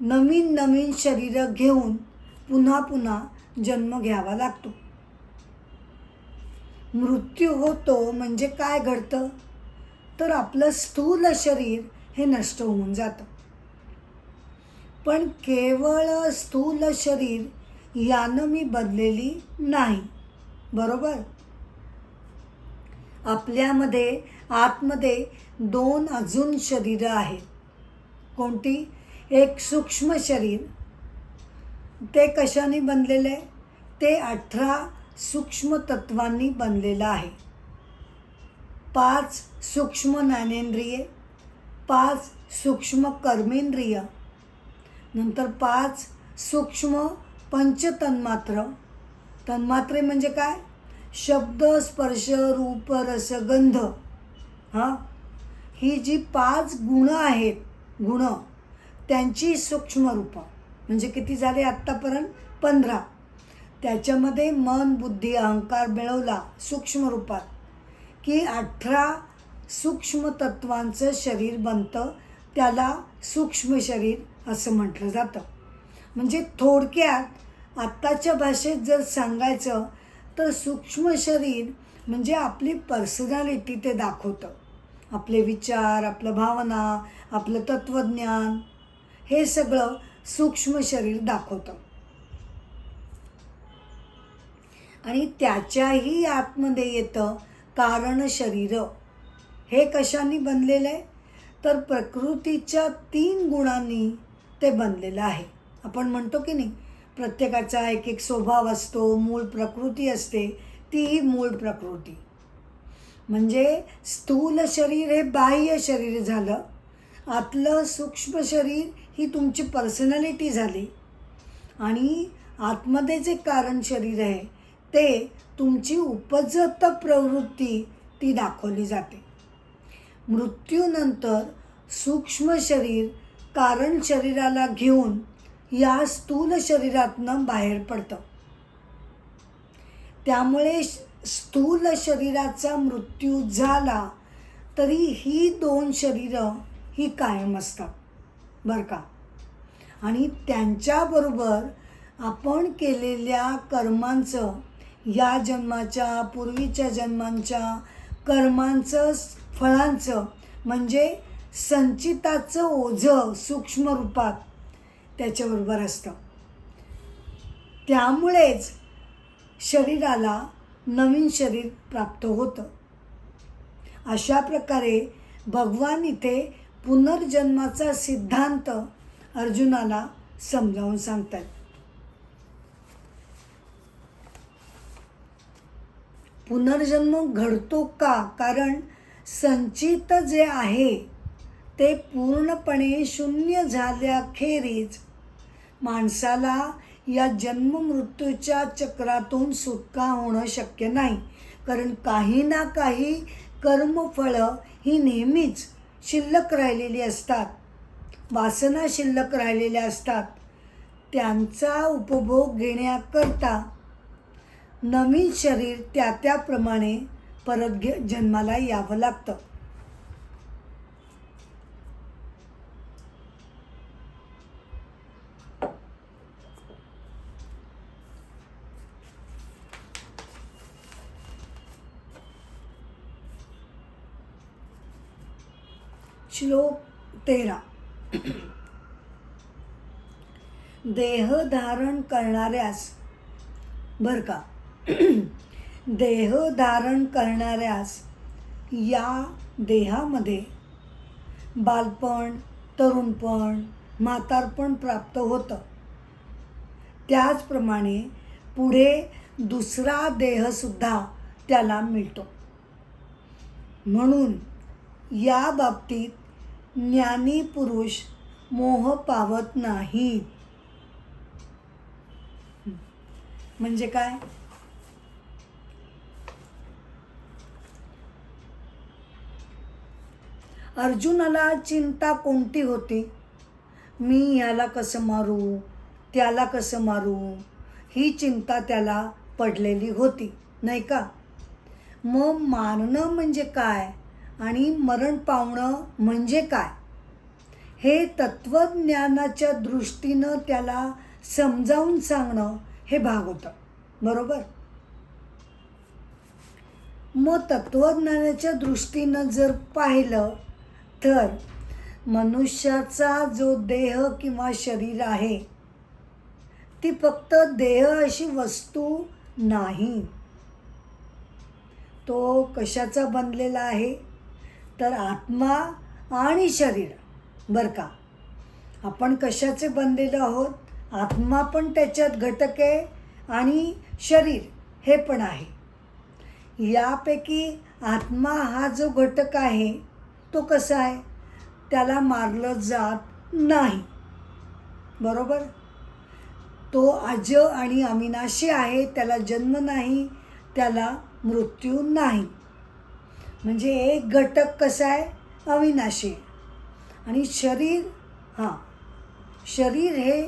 नवीन नवीन शरीरं घेऊन पुन्हा पुन्हा जन्म घ्यावा लागतो. मृत्यू होतो म्हणजे काय घडतं? तर आपलं स्थूल शरीर हे नष्ट होऊन जातं. पण केवळ स्थूल शरीर यानं मी बदलेली नाही. बरोबर. आपल्यामध्ये आतमध्ये 2 अजून शरीरं आहेत. कोणती? एक सूक्ष्म शरीर. ते कशाने बनलेलं आहे? ते 18 सूक्ष्म तत्वांनी बनलेलं आहे. 5 सूक्ष्म ज्ञानेंद्रिये, 5 सूक्ष्म कर्मेंद्रिय, नंतर 5 सूक्ष्म पंचतन्मात्र. तन्मात्रे म्हणजे काय? शब्द, स्पर्श, रूप, रस, गंध. ही जी 5 गुणं आहेत, त्यांची सूक्ष्म रूपं. म्हणजे किती झाले आत्तापर्यंत? 15. त्याच्यामध्ये मन, बुद्धी, अहंकार मिळवला सूक्ष्म रूपात की 18 सूक्ष्म तत्वांचं शरीर बनतं. त्याला सूक्ष्म शरीर असं म्हटलं जातं. म्हणजे थोडक्यात आत्ताच्या भाषेत जर सांगायचं तर सूक्ष्म शरीर म्हणजे आपली पर्सनॅलिटी ते दाखवतं. आपले विचार, आपलं भावना, आपलं तत्त्वज्ञान हे सगळं सूक्ष्म शरीर दाखवतं. आणि त्याच्याही आतमध्ये येतं कारण शरीर. हे कशाने बनलेलं आहे? तर प्रकृतीच्या 3 गुणांनी ते बनलेलं आहे. आपण म्हणतो की नाही प्रत्येकाचा एक एक स्वभाव असतो, मूळ प्रकृती असते. ती मूळ प्रकृती म्हणजे स्थूल शरीर हे बाह्य शरीर झालं. आतलं सूक्ष्म शरीर ही तुमची पर्सनॅलिटी झाली. आणि आतमध्ये जे कारण शरीर आहे ते तुमची उपजत प्रवृत्ती ती दाखवली जाते. मृत्यूनंतर सूक्ष्म शरीर कारण शरीराला घेऊन या स्थूल शरीरातनं बाहेर पडतं. त्यामुळे स्थूल शरीराचा मृत्यू झाला तरी ही 2 शरीरं ही कायम असतात बरं का. आणि त्यांच्याबरोबर आपण केलेल्या कर्मांचं, या जन्माच्या पूर्वीच्या जन्मांच्या कर्मांचं फळांचं म्हणजे संचिताचं ओझं सूक्ष्म रूपात त्याच्याबरोबर असतं. त्यामुळेच शरीराला नवीन शरीर प्राप्त होतं. अशा प्रकारे भगवान इथे पुनर्जन्माचा सिद्धांत अर्जुनाला समजावून सांगतात. पुनर्जन्म घडतो का? कारण संचित जे आहे ते पूर्णपणे शून्य झाल्याखेरीज माणसाला या जन्ममृत्यूच्या चक्रातून सुटका होणं शक्य नाही. कारण काही ना काही कर्मफळं ही नेहमीच शिल्लक राहिलेली असतात, वासना शिल्लक राहिलेल्या असतात. त्यांचा उपभोग घेण्याकरता नवीन शरीर त्याप्रमाणे परत जन्माला यावं लागतं. श्लोक 13. देह धारण करणाऱ्यास बरं का देह धारण करणाऱ्यास या देहामध्ये बालपण, तरुणपण, म्हातारपण प्राप्त होतं. त्याचप्रमाणे पुढे दुसरा देहसुद्धा त्याला मिळतो. म्हणून या बाबतीत ज्ञानी पुरुष मोह पावत नाही. म्हणजे काय? अर्जुनाला चिंता कोणती होती? मी ह्याला कसं मारू, त्याला कसं मारू, ही चिंता त्याला पडलेली होती नाही का. मग मारणं म्हणजे काय आणि मरण पावणं म्हणजे काय हे तत्वज्ञानाच्या दृष्टीनं त्याला समजावून सांगणं हे भाग होतं बरोबर. मग तत्वज्ञानाच्या दृष्टीनं जर पाहिलं तर मनुष्याचा जो देह किंवा शरीर आहे ती फक्त देह अशी वस्तू नाही. तो कशाचा बनलेला आहे तर आत्मा आणि शरीर बरं का. आपण कशाचे बनलेलो आहोत? आत्मा पण त्याच्यात घटक आहे आणि शरीर हे पण आहे. यापैकी आत्मा हा जो घटक आहे तो कसा आहे? त्याला मारलं जात नाही बरोबर. तो अज आणि अविनाशी आहे. त्याला जन्म नाही, त्याला मृत्यू नाही. म्हणजे एक घटक कसा आहे? अविनाशी. आणि शरीर शरीर हे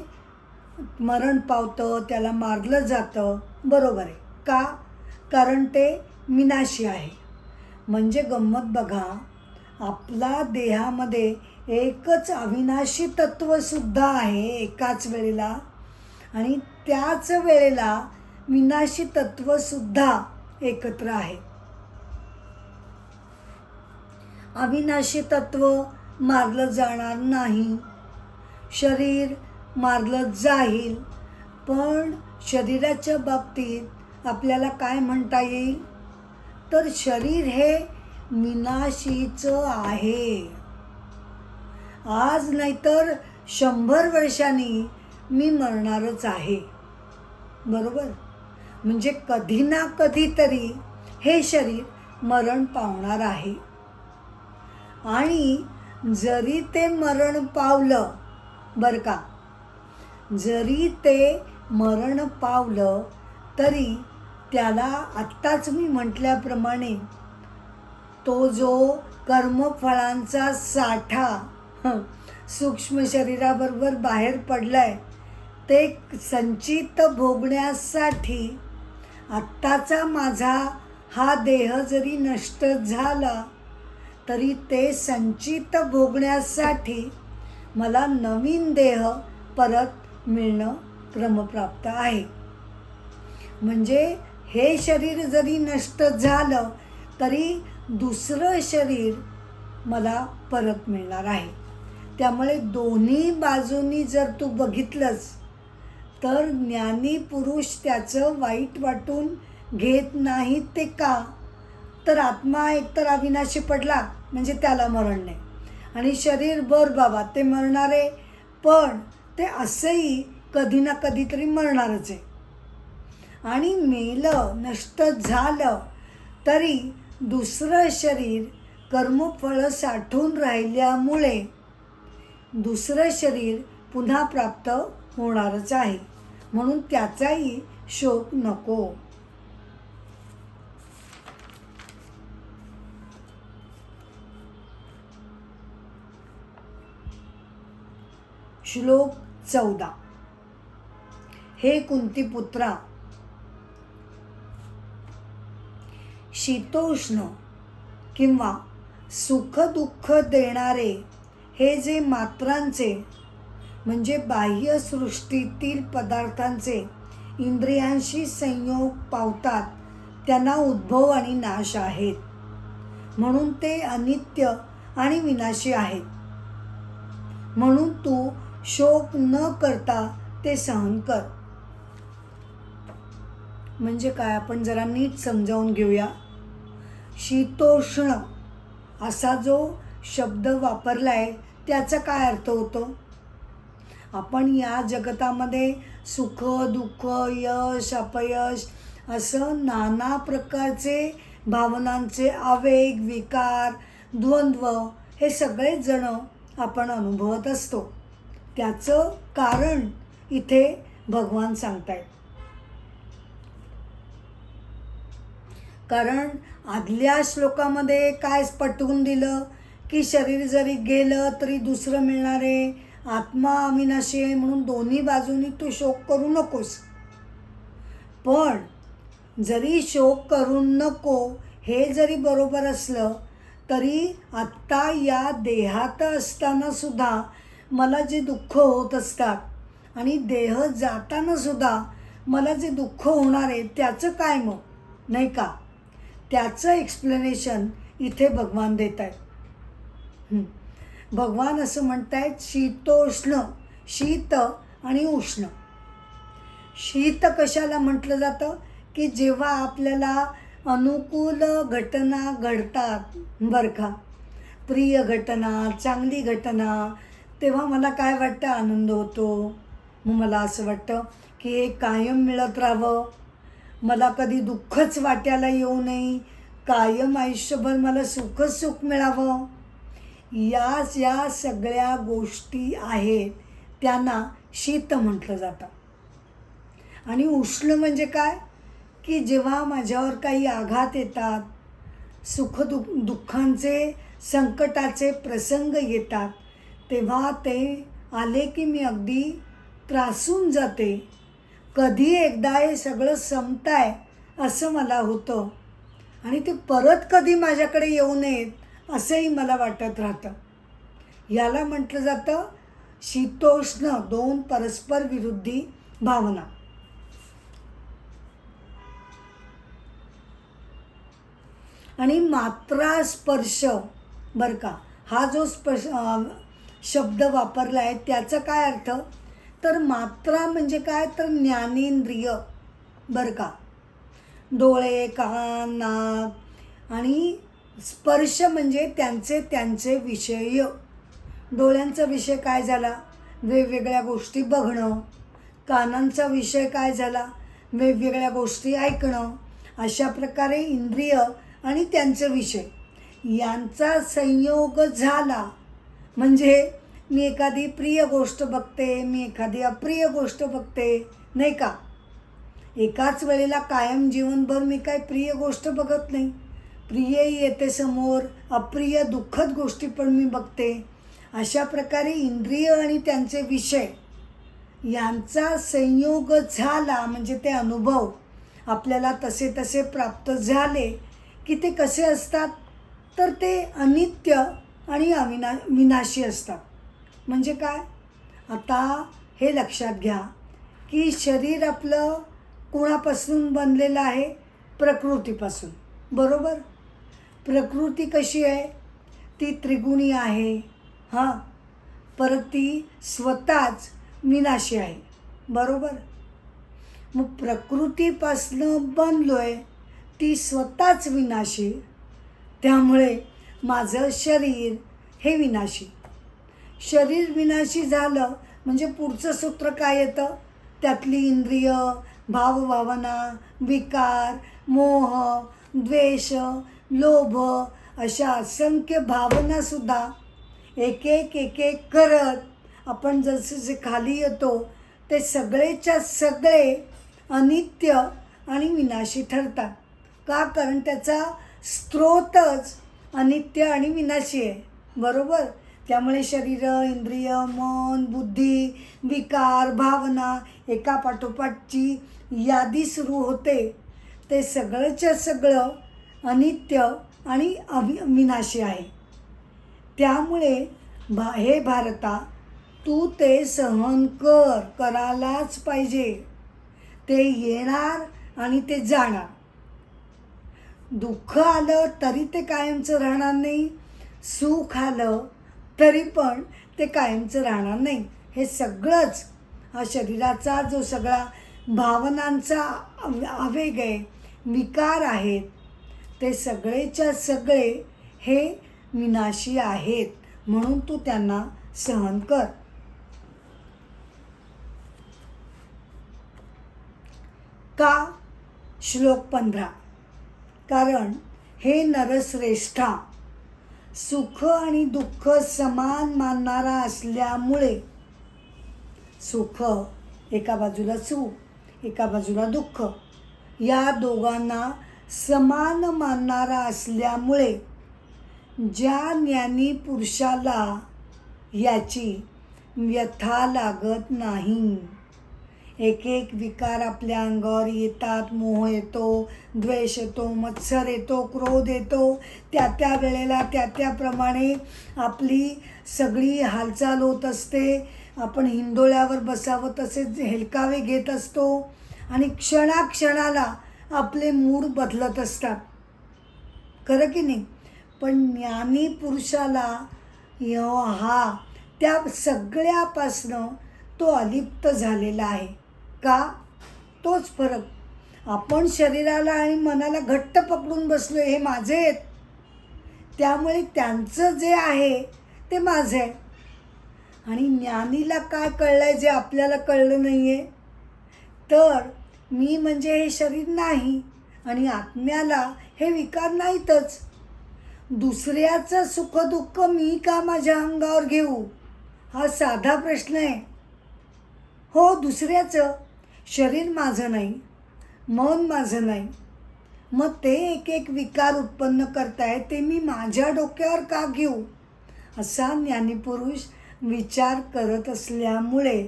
मरण पावतं, त्याला मारलं जातं बरोबर आहे का? कारण ते विनाशी आहे. म्हणजे गंमत बघा, आपला देहामध्ये एकच अविनाशी तत्वसुद्धा आहे एकाच वेळेला आणि त्याच वेळेला विनाशी तत्वसुद्धा एकत्र आहे. अविनाशी तत्व मारलं जाणार नाही, शरीर मारलं जाईल. पण शरीराच्या बाबतीत आपल्याला काय म्हणता येईल तर शरीर हे विनाशीचं आहे. आज नाहीतर 100 वर्षांनी मी मरणारच आहे बरोबर. म्हणजे कधी ना कधीतरी हे शरीर मरण पावणार आहे. आणि जरी ते मरण पावलं बरं का, जरी ते मरण पावलं तरी त्याला आत्ताच मी म्हटल्याप्रमाणे तो जो कर्मफळांचा साठा सूक्ष्म शरीराबरोबर बाहेर पडलाय, ते संचित भोगण्यासाठी आत्ताचा माझा हा देह जरी नष्ट झाला तरी ते संचित भोगण्यासाठी मला नवीन देह परत मिळणं क्रमप्राप्त आहे. म्हणजे हे शरीर जरी नष्ट झालं तरी दुसरं शरीर मला परत मिळणार आहे. त्यामुळे दोन्ही बाजूंनी जर तू बघितलंस तर ज्ञानी पुरुष त्याचं वाईट वाटून घेत नाहीत. ते का? तर आत्मा एकतर अविनाशी पडला म्हणजे त्याला मरण नाही, आणि शरीर बाबा ते मरणारे, पण ते असंही कधी ना कधीतरी मरणारच आहे. आणि मेलं, नष्ट झालं तरी दुसरं शरीर कर्मफळ साठून राहिल्यामुळे दुसरं शरीर पुन्हा प्राप्त होणारच आहे. म्हणून त्याचाही शोक नको. श्लोक 14. हे कुंतीपुत्रा, शीतोष्ण किंवा सुख दुःख देणारे हे जे मात्रांचे म्हणजे बाह्य सृष्टीतील पदार्थांचे इंद्रियांशी संयोग पावतात त्यांना उद्भव आणि नाश आहेत. म्हणून ते अनित्य आणि विनाशी आहेत. म्हणून तू शोक न करता ते सहन कर. म्हणजे काय, आपण जरा नीट समजावून घेऊया. शीतोष्ण असा जो शब्द वापरलाय त्याचा काय अर्थ होतो? आपण या जगतामध्ये सुख दुःख, यश अपयश असं नाना प्रकारचे भावनांचे आवेग, विकार, द्वंद्व हे सगळेच जण आपण अनुभवत असतो. त्याचं कारण इथे भगवान सांगतायत. कारण आदल्या श्लोकामध्ये काय पटवून दिलं की शरीर जरी गेलं तरी दुसरं मिळणार आहे, आत्मा अविनाशी आहे, म्हणून दोन्ही बाजूनी तू शोक करू नकोस. पण जरी शोक करू नको हे जरी बरोबर असलं तरी आत्ता या देहात असताना सुद्धा मला जे दुःख होत असतात आणि देह जाताना सुद्धा मला जे दुःख होणार आहे त्याचं काय मग, नाही का? त्याचं एक्सप्लेनेशन इथे भगवान देत आहेत. भगवान असं म्हणतायत शीतोष्ण, शीत आणि उष्ण. शीत कशाला म्हटलं जातं की जेव्हा आपल्याला अनुकूल घटना घडतात बरं का, प्रिय घटना, चांगली घटना, तेव्हा मला काय वाटतं, आनंद होतो. मग मला असं वाटतं की हे कायम मिळत राहावं, मला कधी दुःखच वाट्याला येऊ नये, कायम आयुष्यभर मला सुखच सुख मिळावं. या सगळ्या गोष्टी आहेत त्यांना शीत म्हटलं जातं. आणि उष्ण म्हणजे काय की जेव्हा माझ्यावर काही आघात येतात, दुःखांचे संकटाचे प्रसंग येतात, तेव्हा ते आले की मी अगदी त्रासून जाते. कधी एकदा हे सगळं संपताय असं मला होतं आणि ते परत कधी माझ्याकडे येऊ नयेत असंही मला वाटत राहतं. याला म्हटलं जातं शीतोष्ण, दोन परस्पर विरुद्धी भावना. आणि मात्रा स्पर्श बरं का, हा जो शब्द वापरला आहे त्याचा काय अर्थ, तर मात्रा म्हणजे काय, तर ज्ञानेंद्रिय बरं का, डोळे, कान, नाक. आणि स्पर्श म्हणजे त्यांचे विषय. डोळ्यांचा विषय काय झाला, वेगवेगळ्या गोष्टी बघणं. कानांचा विषय काय झाला, वेगवेगळ्या गोष्टी ऐकणं. अशा प्रकारे इंद्रिय आणि त्यांचे विषय यांचा संयोग झाला म्हणजे मी एखादी प्रिय गोष्ट बघते, मी एखादी अप्रिय गोष्ट बघते, नाही का? एकाच वेळेला कायम जीवनभर मी काय प्रिय गोष्ट बघत नाही. प्रिय येते समोर, अप्रिय दुःखद गोष्टी पण मी बघते. अशा प्रकारे इंद्रिय आणि त्यांचे विषय यांचा संयोग झाला म्हणजे ते अनुभव आपल्याला तसे तसे प्राप्त झाले की ते कसे असतात, तर ते अनित्य आणि विनाशी असतात. म्हणजे काय, आता हे लक्षात घ्या की शरीर आपलं कोणापासून बनलेलं आहे, प्रकृतीपासून, बरोबर. प्रकृती कशी आहे, ती त्रिगुणी आहे. हां, परत ती स्वतःच विनाशी आहे, बरोबर. मग प्रकृतीपासनं बनलो आहे, ती स्वतःच विनाशी, त्यामुळे माझं शरीर हे विनाशी. शरीर विनाशी झालं म्हणजे पुढचं सूत्र काय येतं, त्यातली इंद्रिय, भावभावना, विकार, मोह, द्वेष, लोभ अशा असंख्य भावनासुद्धा एक एक करत आपण जसे खाली येतो ते सगळेच्या सगळे अनित्य आणि विनाशी ठरतात. का, कारण त्याचा स्रोतच अनित्य आणि विनाशी आहे, बरोबर. त्यामुळे शरीर, इंद्रिय, मन, बुद्धी, विकार, भावना एका पाठोपाठची यादी सुरू होते. ते सगळंच्या सगळं अनित्य आणि विनाशी आहे. त्यामुळे हे भारता, तू ते सहन करायलाच पाहिजे. ते येणार आणि ते जाणार. दुःख आलं तरी ते कायमचं राहणार नाही, सुख आलं तरी पण ते कायमचं राहणार नाही. हे सगळंच हा शरीराचा जो सगळा भावनांचा आवेग आहे, विकार आहेत, ते सगळेच्या सगळे हे विनाशी आहेत. म्हणून तू त्यांना सहन कर. का, श्लोक 15, कारण हे नरश्रेष्ठा, सुख आणि दुःख समान मानणारा असल्यामुळे, सुख एका बाजूला सुख, एका बाजूला दुःख, या दोघांना समान मानणारा असल्यामुळे ज्या ज्ञानी पुरुषाला याची व्यथा लागत नाही. एक एक विकार आपल्या अंगावर येतात, मोह येतो, द्वेष येतो, मत्सर येतो, क्रोध येतो. त्या वेळेला त्याप्रमाणे आपली सगळी हालचाल होत असते. आपण हिंदोळ्यावर बसावं तसेच हेलकावे घेत असतो आणि क्षणाक्षणाला आपले मूड बदलत असतात, खरं की नाही. पण ज्ञानी पुरुषाला हा त्या सगळ्यापासनं तो अलिप्त झालेला आहे. का, तोच फरक. आपण शरीराला आणि मनाला घट्ट पकडून बसलो, हे माझे आहेत, त्यामुळे त्यांचं जे आहे ते माझं आहे. आणि ज्ञानीला काय कळलं आहे जे आपल्याला कळलं नाही आहे, तर मी म्हणजे हे शरीर नाही आणि आत्म्याला हे विकार नाहीतच. दुसऱ्याचं सुखदुःख मी का माझ्या अंगावर घेऊ, हा साधा प्रश्न आहे. हो, दुसऱ्याचं शरीर माझं नाही, मन माझं नाही, मग ते एक एक विकार उत्पन्न करताय, ते मी माझ्या डोक्यावर का घेऊ, असा ज्ञानीपुरुष विचार करत असल्यामुळे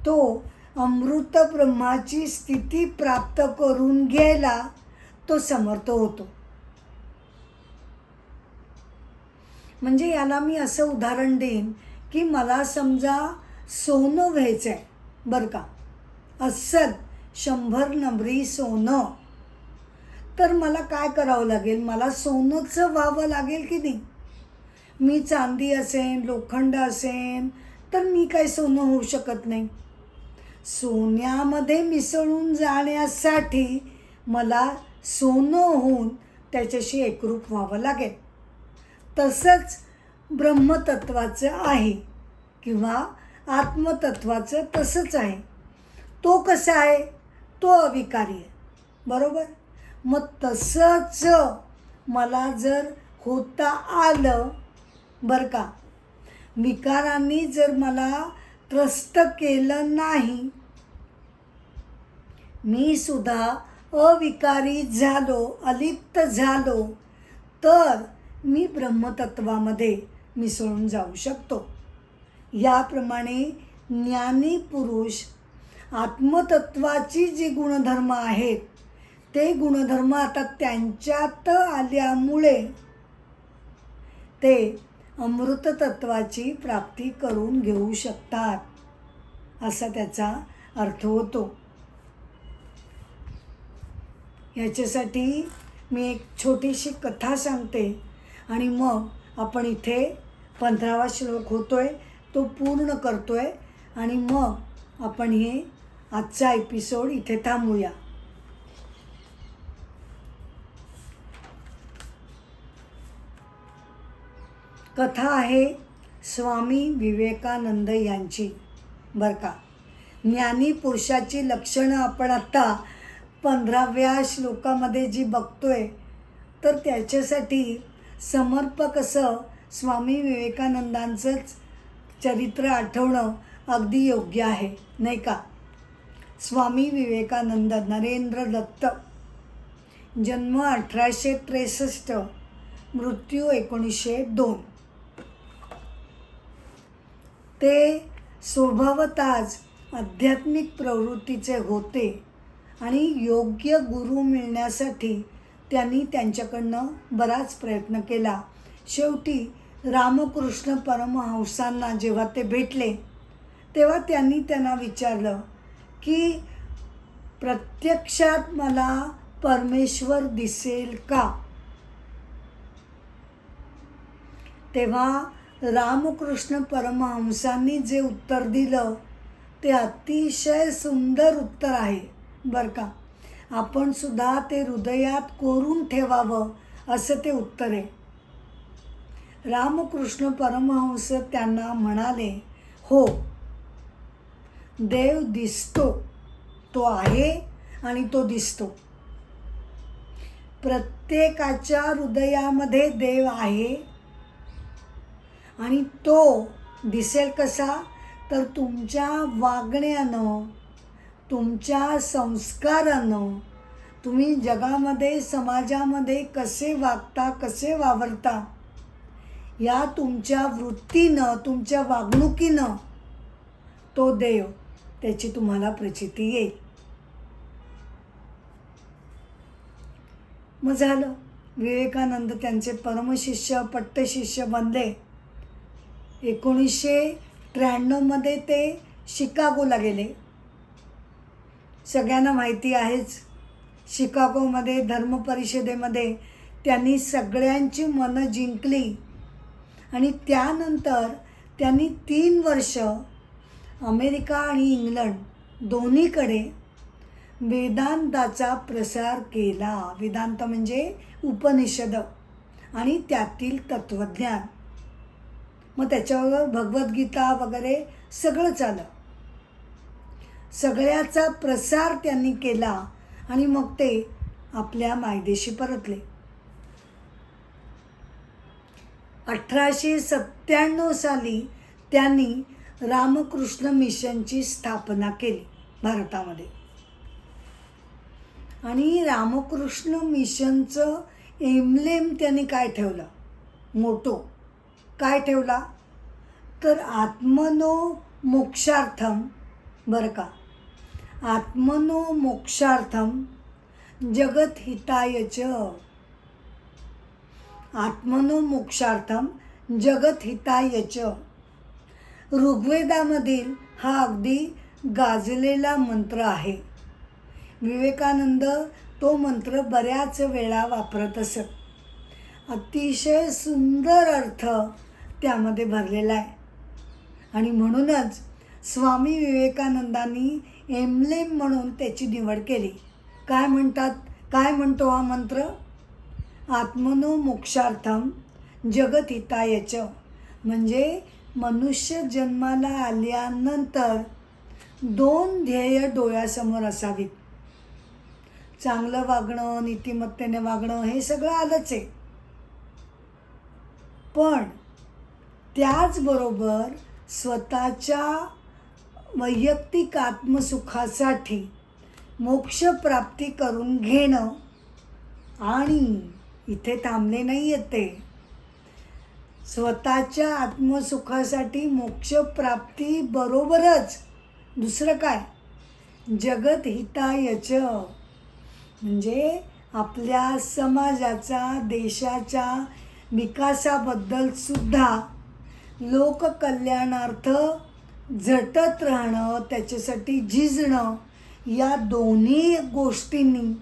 तो अमृत ब्रह्माची स्थिती प्राप्त करून घ्यायला तो समर्थ होतो. म्हणजे याला मी असं उदाहरण देईन की मला समजा सोनं व्हायचं आहे, बरं का, अस्सल 100 नंबरी सोनं, तर मला काय करावं लागेल, मला सोनंचं व्हावं लागेल की नाही. मी चांदी असेन, लोखंड असेन, तर मी काय सोनं होऊ शकत नाही. सोन्यामध्ये मिसळून जाण्यासाठी मला सोनं होऊन त्याच्याशी एकरूप व्हावं लागेल. तसंच ब्रह्मतत्वाचं आहे किंवा आत्मतत्वाचं तसंच आहे. तो कसा आहे, तो अविकारी आहे, बरोबर. मग तसंच मला जर होता आलं, बरं का, विकारांनी जर मला त्रस्त केलं नाही, मी सुद्धा अविकारी झालो, अलिप्त झालो, तर मी ब्रह्मतत्वामध्ये मिसळून जाऊ शकतो. याप्रमाणे ज्ञानी पुरुष आत्मतत्वाची जी गुणधर्म आहेत ते गुणधर्म आता त्यांच्यात आल्यामुळे ते अमृततत्वाची प्राप्ती करून घेऊ शकतात, असा त्याचा अर्थ होतो. याच्यासाठी मी एक छोटीशी कथा सांगते आणि मग आपण इथे 15वा श्लोक होतोय तो पूर्ण करतोय आणि मग आपण हे आजचा एपिसोड इथे थांबूया. कथा आहे स्वामी विवेकानंद यांची, बरं का. ज्ञानी पुरुषाची लक्षणं आपण आत्ता 15व्या श्लोकामध्ये जी बघतोय, तर त्याच्यासाठी समर्पक असं स्वामी विवेकानंदांचंच चरित्र आठवणं अगदी योग्य आहे, नाही का. स्वामी विवेकानंद नरेंद्र दत्त, जन्म 1863, मृत्यू 1902. ते स्वभावतःच आध्यात्मिक प्रवृत्तीचे होते आणि योग्य गुरु मिळण्यासाठी त्यांनी त्यांच्याकडनं बराच प्रयत्न केला. शेवटी रामकृष्ण परमहंसांना जेव्हा ते भेटले तेव्हा त्यांनी त्यांना विचारलं की प्रत्यक्षात मला परमेश्वर दिसेल का. तेव्हा रामकृष्ण परमहंसांनी जे उत्तर दिलं ते अतिशय सुंदर उत्तर आहे, बरं का. आपण सुद्धा ते हृदयात कोरून ठेवावं असं ते उत्तर आहे. रामकृष्ण परमहंस त्यांना म्हणाले, हो, देव दिसतो, तो आहे आणि तो दिसतो. प्रत्येकाच्या हृदयामध्ये देव आहे आणि तो दिसेल कसा, तर तुमच्या वागण्यानं, तुमच्या संस्कारानं, तुम्ही जगामध्ये समाजामध्ये कसे वागता, कसे वावरता, या तुमच्या वृत्तीनं, तुमच्या वागणुकीनं तो देव, त्याची तुम्हाला प्रचिती येईल. मग झालं. विवेकानंद त्यांचे परमशिष्य, पट्टशिष्य बनले. 1993 ते शिकागोला गेले. सगळ्यांना माहिती आहेच, शिकागोमध्ये धर्मपरिषदेमध्ये त्यांनी सगळ्यांची मनं जिंकली आणि त्यानंतर त्यांनी 3 वर्ष अमेरिका आणि इंग्लंड दोन्हीकडे वेदांताचा प्रसार केला. वेदांत म्हणजे उपनिषद आणि त्यातील तत्त्वज्ञान. मग त्याच्यावर भगवद्गीता वगैरे सगळं आलं. सगळ्याचा प्रसार त्यांनी केला आणि मग ते आपल्या मायदेशी परतले. 1897 साली त्यांनी रामकृष्ण मिशनची स्थापना केली भारतामध्ये. आणि रामकृष्ण मिशनचं एम्ब्लेम त्यांनी काय ठेवलं, मोटो काय ठेवला, तर आत्मनो मोक्षार्थम, बरं का, आत्मनो मोक्षार्थम जगत हितायच. आत्मनो मोक्षार्थम जगत हितायच. ऋग्वेदामधील हा अगदी गाजलेला मंत्र आहे. विवेकानंद तो मंत्र बऱ्याच वेळा वापरत असत. अतिशय सुंदर अर्थ त्यामध्ये भरलेला आहे आणि म्हणूनच स्वामी विवेकानंदांनी एम्ब्लेम म्हणून त्याची निवड केली. काय म्हणतात, काय म्हणतो हा मंत्र, आत्मनो मोक्षार्थम जगत हितायच. म्हणजे मनुष्य जन्माला आल्यानंतर 2 ध्येय डोळ्यासमोर असावीत. चांगलं वागणं, नीतिमत्तेने वागणं, हे सगळं आलंच आहे, पण त्याचबरोबर स्वतःच्या वैयक्तिक आत्मसुखासाठी मोक्षप्राप्ती करून घेणं. आणि इथे थांबले नाही आहेत ते. स्वतःच्या आत्मसुखासाठी मोक्षप्राप्ती बरोबरच दुसरं काय, जगत हितायच, म्हणजे आपल्या समाजाचा, देशाच्या विकासाबद्दल सुद्धा लोककल्याणार्थ झटत राहणं, त्याच्यासाठी झिजणं, या दोन्ही गोष्टींनी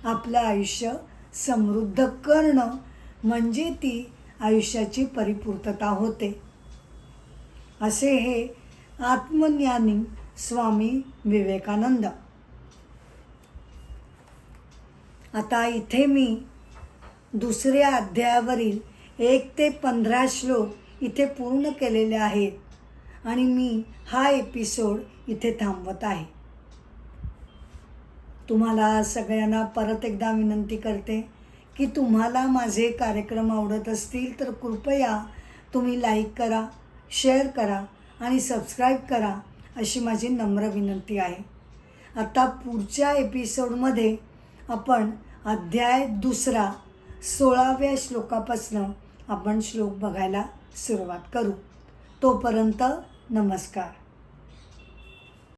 आपलं आयुष्य समृद्ध करणं, म्हणजे ती आयुष्याची परिपूर्तता होते. असे हे आत्मज्ञानी स्वामी विवेकानंद. आता इथे मी दुसऱ्या अध्यायावरील 1 ते 15 श्लोक इथे पूर्ण केलेले आहेत आणि मी हा एपिसोड इथे थांबवत आहे. तुम्हाला सगळ्यांना परत एकदा विनंती करते की तुम्हाला माझे कार्यक्रम आवडत असतील तर कृपया तुम्ही लाईक करा, शेअर करा आणि सबस्क्राईब करा, अशी माझी नम्र विनंती आहे. आता पुढच्या एपिसोडमध्ये आपण अध्याय 2 16व्या श्लोकापासून आपण श्लोक बघायला सुरुवात करू. तोपर्यंत नमस्कार.